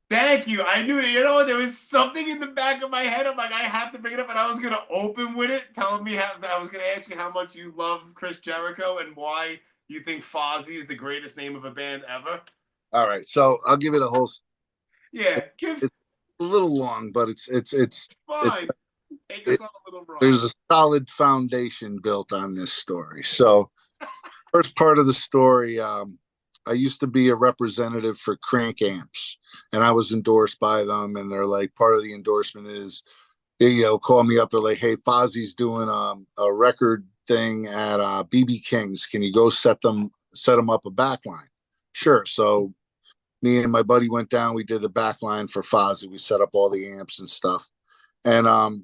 Thank you. I knew, you know, there was something in the back of my head. I'm like, I have to bring it up, and I was gonna open with it, telling me how I was gonna ask you how much you love Chris Jericho and why you think Fozzy is the greatest name of a band ever. All right, so I'll give it a whole. Yeah, it's a little long, but it's fine. Take us on a little wrong. There's a solid foundation built on this story. So, first part of the story, I used to be a representative for Crank Amps, and I was endorsed by them. And they're like, part of the endorsement is, they call me up. They're like, hey, Fozzy's doing a record thing at BB King's. Can you go set them up a backline? Sure. So me and my buddy went down. We did the backline for Fozzy. We set up all the amps and stuff. And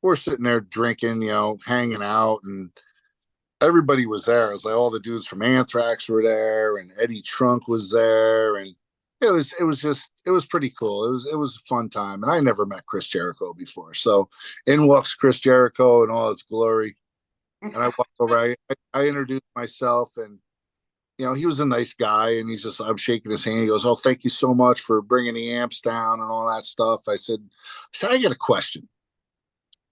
we're sitting there drinking, hanging out, and everybody was there. It was like all the dudes from Anthrax were there, and Eddie Trunk was there, and it was pretty cool. It was a fun time, and I never met Chris Jericho before. So in walks Chris Jericho in all its glory, and I walked over. I introduced myself, and he was a nice guy, and I'm shaking his hand. He goes, "Oh, thank you so much for bringing the amps down and all that stuff." I said, I got a question,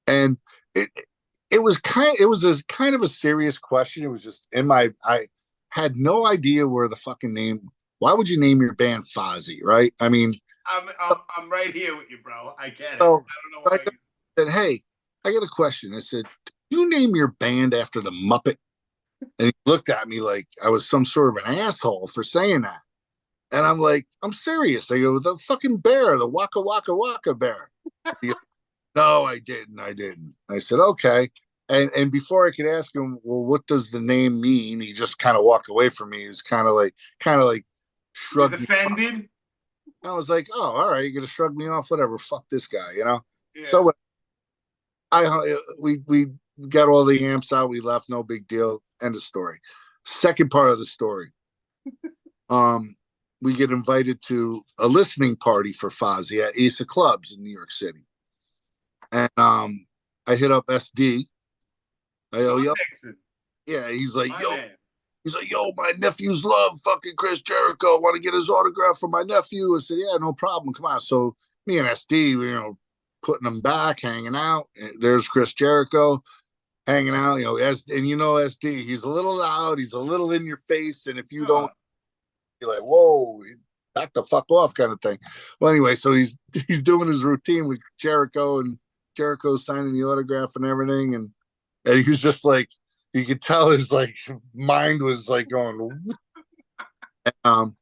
and it was kind of a serious question. It was just I had no idea where the fucking name. Why would you name your band Fozzy, right? I mean, I'm right here with you, bro. I get it. So I don't know why. I said, hey, I got a question. I said, did you name your band after the Muppet? And he looked at me like I was some sort of an asshole for saying that. And I'm like, I'm serious. I go, the fucking bear, the Waka Waka Waka bear. Goes, no, I didn't. I said, okay. And before I could ask him, well, what does the name mean? He just kind of walked away from me. He was kind of like shrugged. He was offended. I was like, oh, all right, you're gonna shrug me off, whatever. Fuck this guy, Yeah. So we got all the amps out. We left, no big deal. End of story. Second part of the story. We get invited to a listening party for Fozzy at Ace of Clubs in New York City. And I hit up SD. I go, yo. Yeah, he's like, yo, my nephews love fucking Chris Jericho. Want to get his autograph for my nephew? I said, yeah, no problem. Come on. So me and SD, putting them back, hanging out. There's Chris Jericho hanging out, SD, he's a little loud, he's a little in your face, and if you don't, you're like, whoa, back the fuck off kind of thing. Well, anyway, so he's doing his routine with Jericho, and Jericho's signing the autograph and everything, and he was just like, you could tell his like mind was like going. And,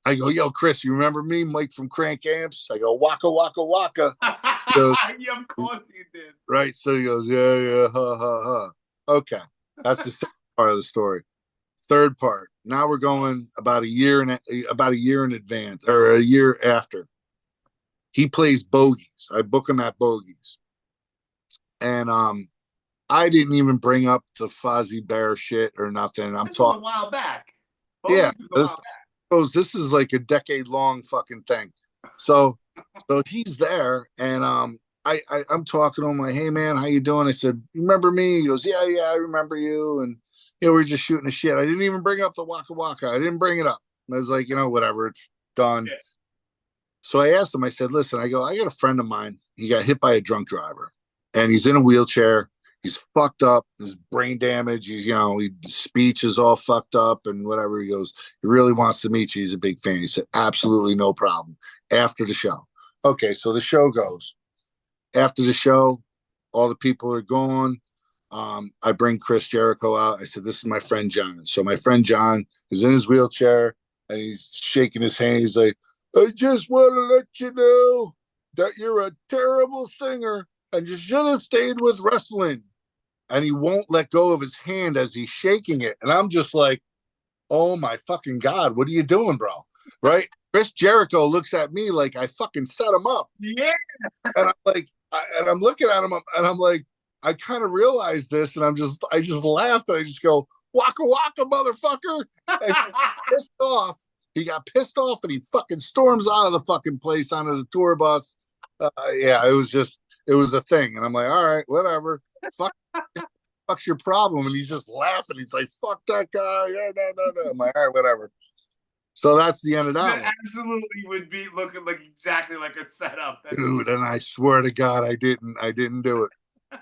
I go, yo, Chris, you remember me, Mike from Crank Amps? I go, Waka Waka Waka. Yeah, of course you did. Right. So he goes, yeah, ha. Okay. That's the second part of the story. Third part. Now we're going about a year in advance, or a year after. He plays Bogies. I book him at Bogies. And I didn't even bring up the Fozzy Bear shit or nothing. I'm talking a while back. Yeah, this is like a decade-long fucking thing. So he's there, and I'm talking to him like, "Hey man, how you doing?" I said, "You remember me?" He goes, "Yeah, I remember you." And we're just shooting the shit. I didn't even bring up the Waka Waka. I didn't bring it up. I was like, whatever, it's done. Yeah. So I asked him. I said, "Listen, I got a friend of mine. He got hit by a drunk driver, and he's in a wheelchair. He's fucked up. His brain damage. He's, his speech is all fucked up and whatever." He goes, "He really wants to meet you. He's a big fan." He said, "Absolutely no problem." After the show. Okay, so the show goes. After the show, all the people are gone. I bring Chris Jericho out. I said, "This is my friend John." So my friend John is in his wheelchair and he's shaking his hand. He's like, "I just want to let you know that you're a terrible singer and you should have stayed with wrestling." And he won't let go of his hand as he's shaking it. And I'm just like, oh my fucking God, what are you doing, bro? Right? Chris Jericho looks at me like I fucking set him up. Yeah. And I'm like, I'm looking at him and I'm like, I kind of realized this and I just laughed and I just go, "Waka waka, motherfucker." And pissed off. He got pissed off and he fucking storms out of the fucking place onto the tour bus. Yeah, it was a thing. And I'm like, all right, whatever. Fuck's your problem? And he's just laughing. He's like, "Fuck that guy." Yeah, no. I'm like, all right, whatever. So that's the end of that one. Absolutely would be looking like exactly like a setup. Dude, and I swear to God, I didn't do it.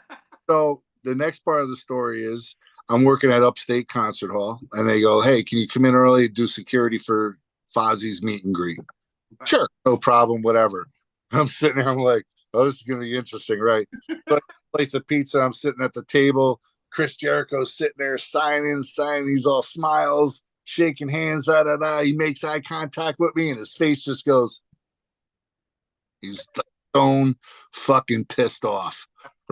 So the next part of the story is I'm working at Upstate Concert Hall and they go, "Hey, can you come in early and do security for Fozzy's meet and greet?" Sure, no problem, whatever. I'm sitting there, I'm like, oh, this is going to be interesting, right? But place of pizza, I'm sitting at the table. Chris Jericho's sitting there signing. He's all smiles, shaking hands, da. He makes eye contact with me, and his face just goes, he's stone fucking pissed off,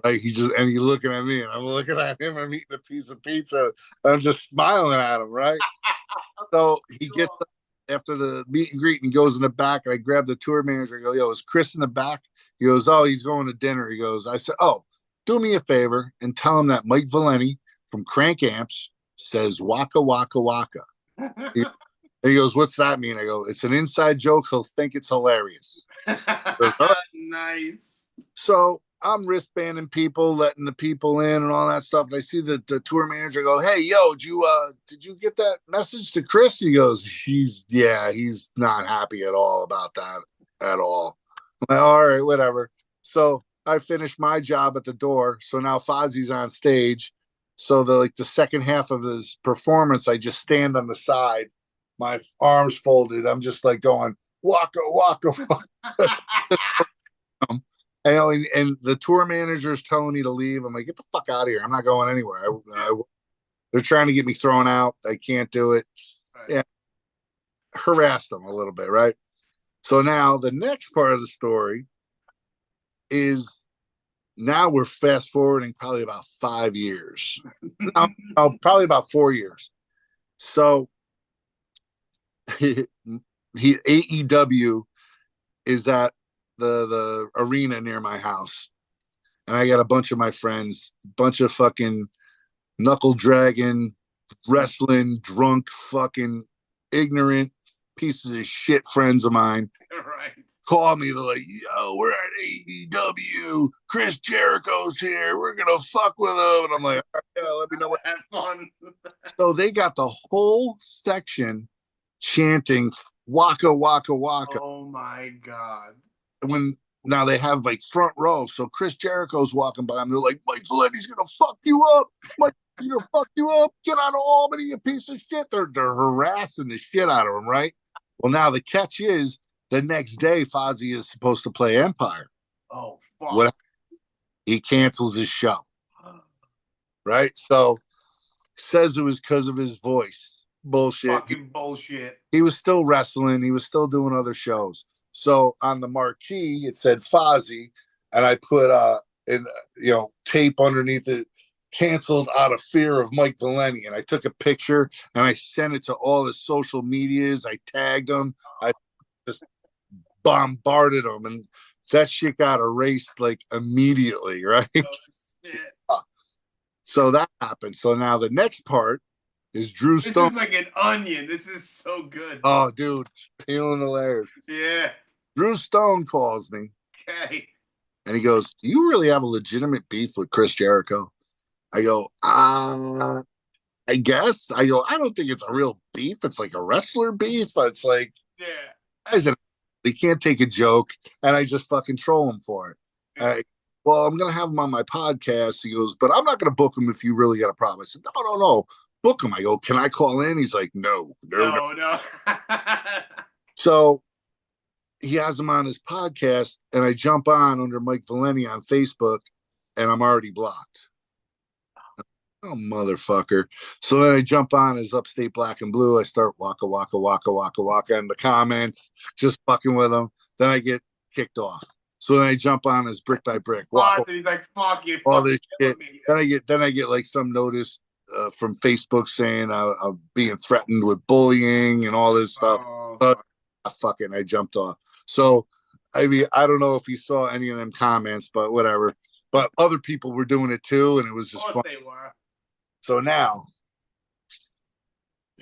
right? He's looking at me, and I'm looking at him. I'm eating a piece of pizza. I'm just smiling at him, right? So he gets after the meet and greet and goes in the back, and I grab the tour manager. I go, "Yo, is Chris in the back?" He goes, "Oh, he's going to dinner." He goes, I said, "Oh, do me a favor and tell him that Mike Valente from Crank Amps says waka waka waka." He goes, "What's that mean?" I go, "It's an inside joke. He'll think it's hilarious." Goes, nice. So I'm wristbanding people, letting the people in and all that stuff. And I see the tour manager go, "Hey, yo, did you get that message to Chris?" He goes, he's not happy at all about that at all. I'm like, all right, whatever. So I finished my job at the door. So now Fozzy's on stage. So the second half of his performance, I just stand on the side, my arms folded. I'm just like going, waka, waka, waka. And the tour manager is telling me to leave. I'm like, "Get the fuck out of here. I'm not going anywhere." They're trying to get me thrown out. I can't do it. Right. Yeah. Harassed them a little bit, right? So now the next part of the story is now we're fast forwarding probably about 5 years. no, probably about 4 years. So AEW is at the arena near my house. And I got a bunch of my friends, bunch of fucking knuckle dragging, wrestling, drunk, fucking ignorant pieces of shit friends of mine. Right. Call me, they're like, "Yo, we're at AEW. Chris Jericho's here. We're gonna fuck with him." And I'm like, "All right, yeah, let me know what." Have fun. So they got the whole section chanting waka waka waka. Oh my God. Now they have front row. So Chris Jericho's walking by them. They're like, "Mike Valente's gonna fuck you up. Mike, he's gonna fuck you up. Get out of Albany, you piece of shit." They're harassing the shit out of him, right? Well, now the catch is the next day Fozzy is supposed to play Empire. Oh, fuck. He cancels his show. Right? So says it was because of his voice. Bullshit. Fucking bullshit. He was still wrestling. He was still doing other shows. So on the marquee, it said Fozzy, and I put tape underneath it, "Canceled out of fear of Mike Valente." And I took a picture and I sent it to all his social medias. I tagged him. I just bombarded him, and that shit got erased immediately, right? So that happened. So now the next part is Drew Stone. This is like an onion. This is so good. Oh, dude, peeling the layers. Yeah. Drew Stone calls me. Okay. And he goes, "Do you really have a legitimate beef with Chris Jericho?" I go, I guess. I go, I don't think it's a real beef. It's like a wrestler beef. But it's like, he can't take a joke. And I just fucking troll him for it. Well, I'm going to have him on my podcast. He goes, but I'm not going to book him if you really got a problem. I said, no. Book him. I go, can I call in? He's like, no. So he has him on his podcast, and I jump on under Mike Valente on Facebook, and I'm already blocked. Oh, motherfucker. So then I jump on his Upstate Black and Blue. I start waka, waka, waka, waka, waka in the comments, just fucking with him. Then I get kicked off. So then I jump on his Brick by Brick. And he's like, fuck you. All this shit. Then I get like some notice from Facebook saying I'm being threatened with bullying and all this stuff. Fuck it. And I jumped off. So, I mean, I don't know if you saw any of them comments, but whatever. But other people were doing it too, and it was just fun. They were. So now,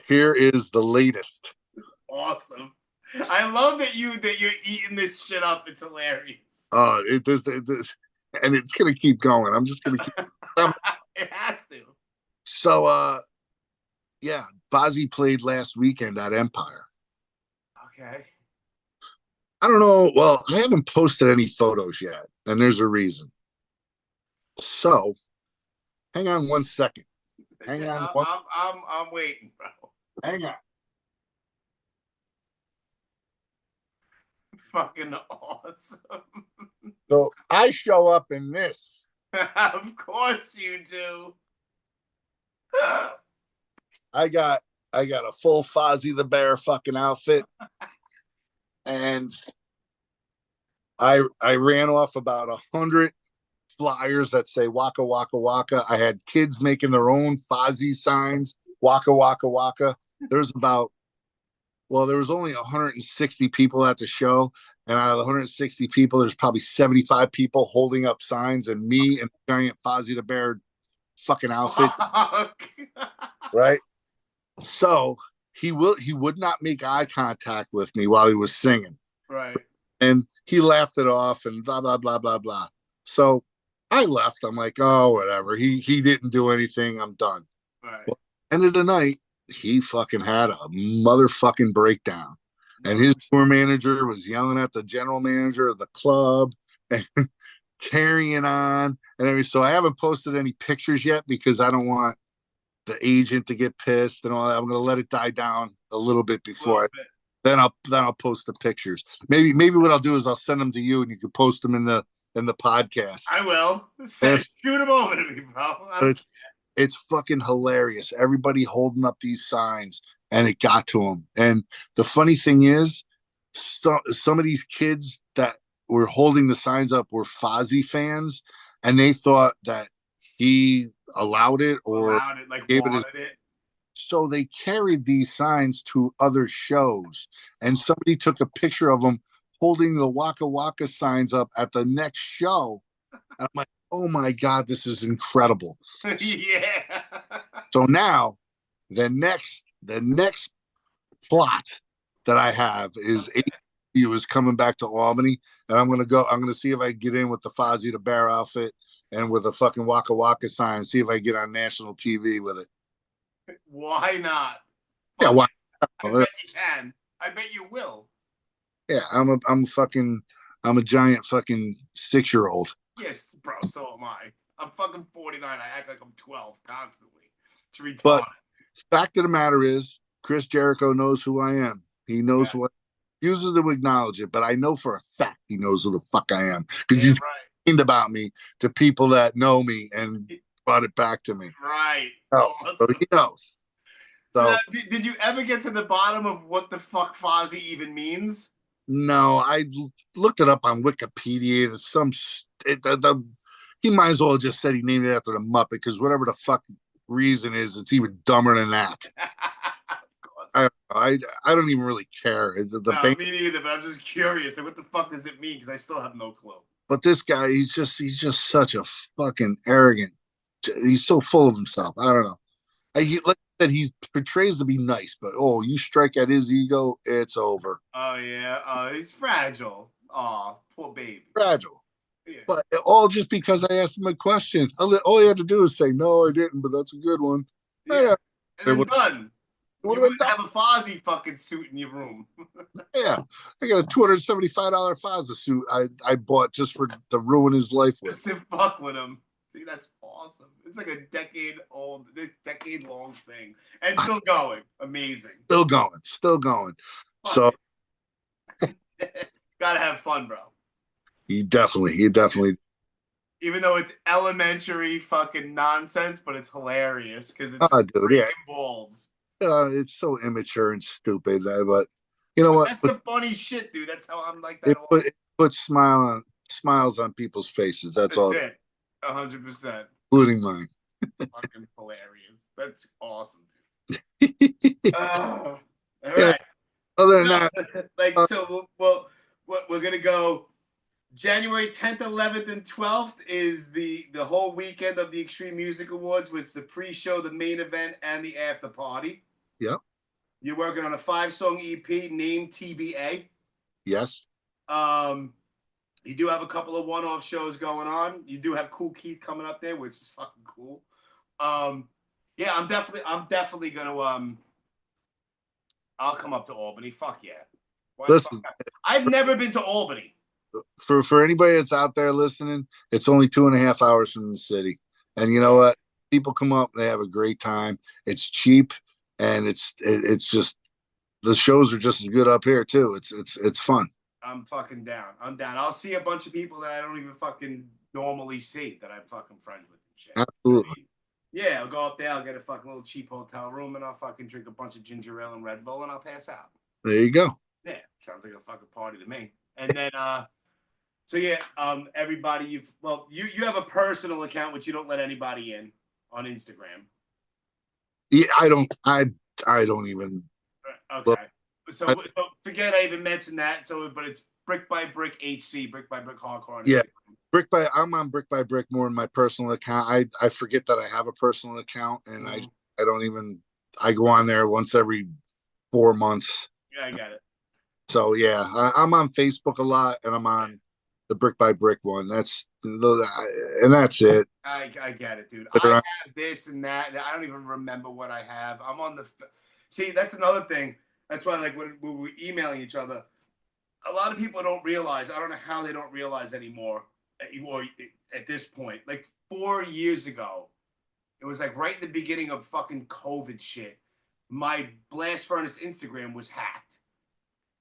here is the latest. Awesome. I love that you're eating this shit up. It's hilarious. And it's gonna keep going. I'm just gonna keep. It has to. So, yeah, Fozzy played last weekend at Empire. Okay. I don't know. Well, I haven't posted any photos yet, and there's a reason. So, hang on 1 second. Hang on. I'm waiting, bro. Hang on. Fucking awesome. So I show up in this. Of course you do. I got a full Fozzy the Bear fucking outfit. And I ran off about 100 flyers that say Waka Waka Waka. I had kids making their own Fozzy signs, Waka Waka Waka. There was only 160 people at the show, and out of the 160 people, there's probably 75 people holding up signs, and me and a giant Fozzy the Bear fucking outfit. Right? So he would not make eye contact with me while he was singing. Right. And he laughed it off and blah blah blah blah blah. So I left. I'm like, oh, whatever. He didn't do anything. I'm done. Right. Well, end of the night, he fucking had a motherfucking breakdown. And his tour manager was yelling at the general manager of the club and carrying on and everything. So I haven't posted any pictures yet because I don't want the agent to get pissed and all that. I'm going to let it die down a little bit before then I'll post the pictures. Maybe what I'll do is I'll send them to you and you can post them in the podcast. I will. Shoot them over to me, bro. It's fucking hilarious. Everybody holding up these signs, and it got to them. And the funny thing is, some of these kids that were holding the signs up were Fozzy fans, and they thought that he allowed it or gave it. So they carried these signs to other shows, and somebody took a picture of them holding the Waka Waka signs up at the next show. And I'm like, oh my God, this is incredible. Yeah. So now the next plot that I have is he was coming back to Albany, and I'm gonna see if I can get in with the Fozzy the Bear outfit and with a fucking Waka Waka sign, see if I get on national TV with it. Why not? Yeah, why? I bet you can. I bet you will. Yeah, I'm a giant fucking 6-year-old. Yes, bro, so am I. I'm fucking 49. I act like I'm 12 constantly. It's retarded. But fact of the matter is, Chris Jericho knows who I am. He knows what uses to acknowledge it, but I know for a fact he knows who the fuck I am because he's talking about me to people that know me and brought it back to me. Right. Oh, awesome. So he knows. So did you ever get to the bottom of what the fuck Fozzy even means? No, I looked it up on Wikipedia. He might as well have just said he named it after the Muppet because whatever the fuck reason is, it's even dumber than that. Of course. I don't even really care. Me neither, but I'm just curious. What the fuck does it mean? Because I still have no clue. But this guy, he's just such a fucking arrogant he's so full of himself. I don't know. Like I said, he portrays to be nice, but you strike at his ego, it's over. Oh yeah, he's fragile. Oh, poor baby. Fragile. Yeah. But all just because I asked him a question. All he had to do is say, "No, I didn't," but that's a good one. Yeah. And then would, done. You wouldn't have a Fozzy fucking suit in your room. Yeah, I got a $275 Fozzy suit I bought just to ruin his life with. Just to fuck with him. See, that's awesome. It's like a decade-long thing, and still going. Amazing. Still going. Fuck So, gotta have fun, bro. He definitely. Even though it's elementary fucking nonsense, but it's hilarious because it's balls. It's so immature and stupid. But you know what? That's the funny shit, dude. That's how I'm like that. It puts smiles on people's faces. That's all. It. 100%. Including mine. Fucking hilarious. That's awesome, dude. All right. Other than that, so we're gonna go. January 10th, 11th, and 12th is the whole weekend of the Extreme Music Awards, which is the pre-show, the main event, and the after party. Yep. You're working on a 5-song EP named TBA. Yes. You do have a couple of one-off shows going on. You do have Cool Keith coming up there, which is fucking cool. Yeah, I'm definitely gonna I'll come up to Albany. Fuck yeah. Listen, I've never been to Albany. For anybody that's out there listening, it's only 2.5 hours from the city. And you know what? People come up, they have a great time. It's cheap, and it's just the shows are just as good up here too. It's fun. I'm fucking down. I'm down. I'll see a bunch of people that I don't even fucking normally see that I'm fucking friends with and shit. Absolutely. Yeah, I'll go up there, I'll get a fucking little cheap hotel room, and I'll fucking drink a bunch of ginger ale and Red Bull, and I'll pass out. There you go. Yeah, sounds like a fucking party to me. And then so yeah, everybody, you have a personal account which you don't let anybody in on Instagram. Yeah, I don't even. Okay, look. So forget I even mentioned that. So, but it's Brick by Brick HC, Brick by Brick Hardcore. On Instagram. I'm on Brick by Brick more in my personal account. I forget that I have a personal account, and I don't even. I go on there once every 4 months. Yeah, I got it. So yeah, I'm on Facebook a lot, and I'm on the Brick by Brick one. That's it. I get it, dude. I have this and that. I don't even remember what I have. I'm on the. See, that's another thing. That's why, like, when we're emailing each other, a lot of people don't realize. I don't know how they don't realize anymore. Or at this point, like 4 years ago, it was like right in the beginning of fucking COVID shit. My Blast Furnace Instagram was hacked,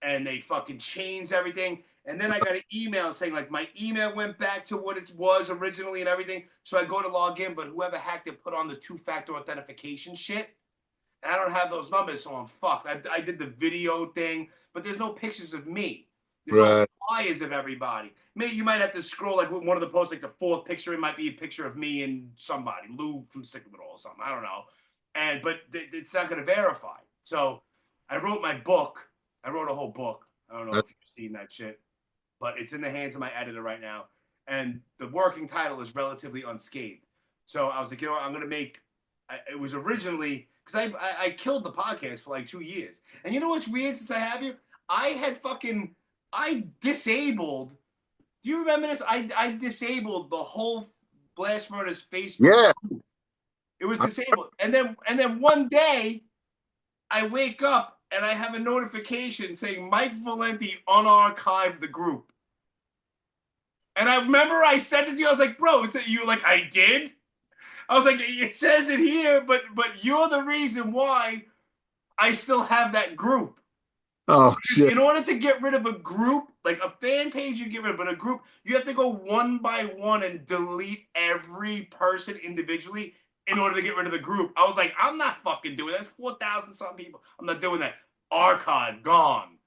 and they fucking changed everything. And then I got an email saying, like, my email went back to what it was originally and everything. So I go to log in, but whoever hacked it put on the 2-factor authentication shit. And I don't have those numbers, so I'm fucked. I did the video thing, but there's no pictures of me. There's no flyers of everybody. Maybe you might have to scroll, like, one of the posts, like the fourth picture, it might be a picture of me and somebody, Lou from Sickle or something. I don't know. But it's not going to verify. So I wrote my book. I wrote a whole book. I don't know if you've seen that shit, but it's in the hands of my editor right now. And the working title is Relatively Unscathed. So I was like, you know what, I'm going to make, it was originally, because I killed the podcast for like 2 years. And you know what's weird since I have you? I disabled, do you remember this? I disabled the whole Blast Furnace Facebook. Yeah. It was disabled. And then one day, I wake up and I have a notification saying Mike Valente unarchived the group. And I remember I sent it to you. I was like, bro, you were like, I did? I was like, it says it here, but you're the reason why I still have that group. Oh, shit. In order to get rid of a group, like a fan page you get rid of, but a group, you have to go one by one and delete every person individually in order to get rid of the group. I was like, I'm not fucking doing that. That's 4,000 something people. I'm not doing that. Archive, gone.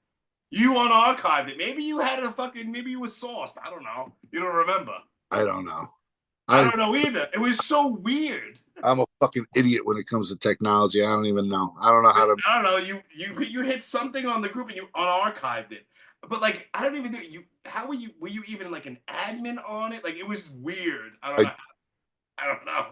You unarchived it. Maybe you had maybe you were sourced. I don't know. You don't remember. I don't know. I don't know either. It was so weird. I'm a fucking idiot when it comes to technology. I don't even know. I don't know how to. I don't know. You hit something on the group and you unarchived it. But like, I don't even know. How were you even like an admin on it? Like, it was weird. I don't know.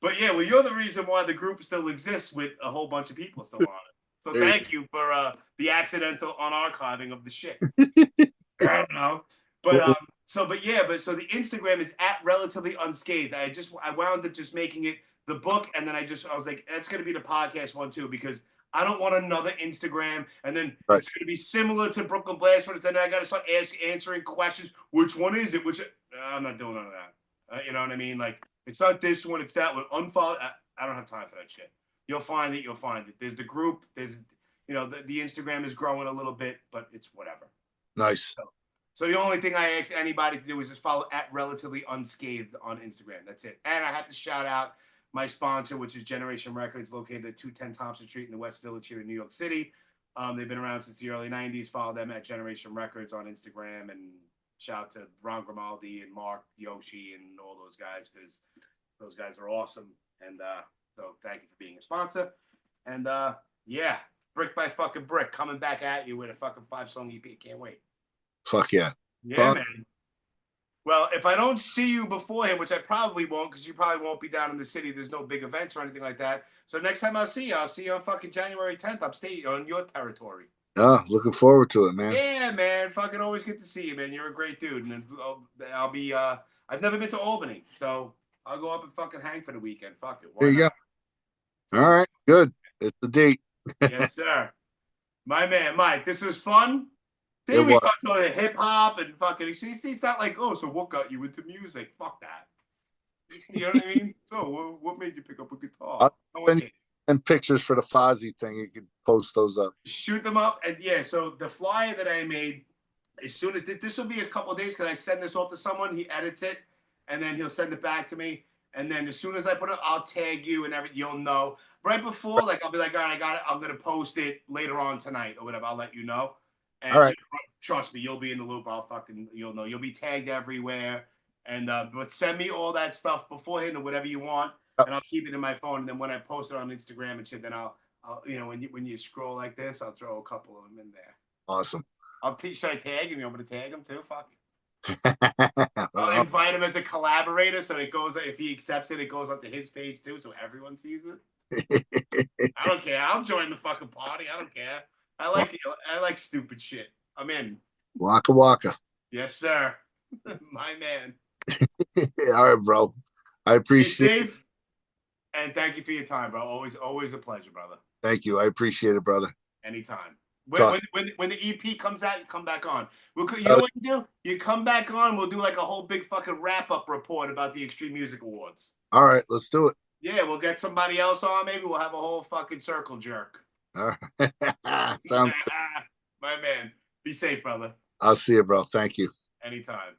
But yeah, well, you're the reason why the group still exists with a whole bunch of people still on it. So thank you for the accidental unarchiving of the shit. I don't know. But so the Instagram is at relatively unscathed. I wound up just making it the book, and then I was like, that's gonna be the podcast one too, because I don't want another Instagram, and then it's gonna be similar to Brooklyn Blast, and then I gotta start answering questions. Which one is it? I'm not doing none of that. You know what I mean? Like, it's not this one, it's that one. Unfollow. I don't have time for that shit. You'll find it. There's the group. There's, the Instagram is growing a little bit, but it's whatever. Nice. So the only thing I ask anybody to do is just follow at relatively unscathed on Instagram. That's it. And I have to shout out my sponsor, which is Generation Records, located at 210 Thompson Street in the West Village here in New York City. They've been around since the early 90s. Follow them at Generation Records on Instagram, and shout out to Ron Grimaldi and Mark Yoshi and all those guys, because those guys are awesome. And so thank you for being a sponsor. And yeah, Brick by fucking Brick coming back at you with a fucking 5-song EP. Can't wait. Fuck yeah. Yeah, man. Well, if I don't see you beforehand, which I probably won't, because you probably won't be down in the city. There's no big events or anything like that. So next time I'll see you on fucking January 10th, upstate, on your territory. Oh, looking forward to it, man. Yeah, man. Fucking always good to see you, man. You're a great dude. And I'll be, I've never been to Albany, so I'll go up and fucking hang for the weekend. Fuck it. There you go. All right, good. It's the date. Yes, sir. My man, Mike, this was fun. Then we talked about hip hop and fucking. It's not like, oh, so what got you into music? Fuck that. You know what I mean? So what made you pick up a guitar? And pictures for the Fozzy thing. You can post those up. Shoot them up, and yeah. So the flyer that I made, as soon as this will be a couple of days, because I send this off to someone, he edits it, and then he'll send it back to me. And then as soon as I put it, I'll tag you and everything. You'll know right before. Like, I'll be like, all right, I got it. I'm gonna post it later on tonight or whatever. I'll let you know. And all right. Trust me, you'll be in the loop. You'll know. You'll be tagged everywhere. And but send me all that stuff beforehand or whatever you want, and I'll keep it in my phone. And then when I post it on Instagram and shit, then I'll when you scroll like this, I'll throw a couple of them in there. Awesome. Should I tag him? You want me to tag him too? Fuck it. I'll invite him as a collaborator, so it goes. If he accepts it, it goes up to his page too, so everyone sees it. I don't care. I'll join the fucking party. I don't care. I like stupid shit. I'm in. Waka waka. Yes, sir. My man. All right, bro. I appreciate it. And thank you for your time, bro. Always a pleasure, brother. Thank you. I appreciate it, brother. Anytime. When the EP comes out, you come back on. You know what you do? You come back on, we'll do like a whole big fucking wrap-up report about the Extreme Music Awards. All right, let's do it. Yeah, we'll get somebody else on. Maybe we'll have a whole fucking circle jerk. All right. Sounds My man. Be safe, brother. I'll see you, bro. Thank you. Anytime.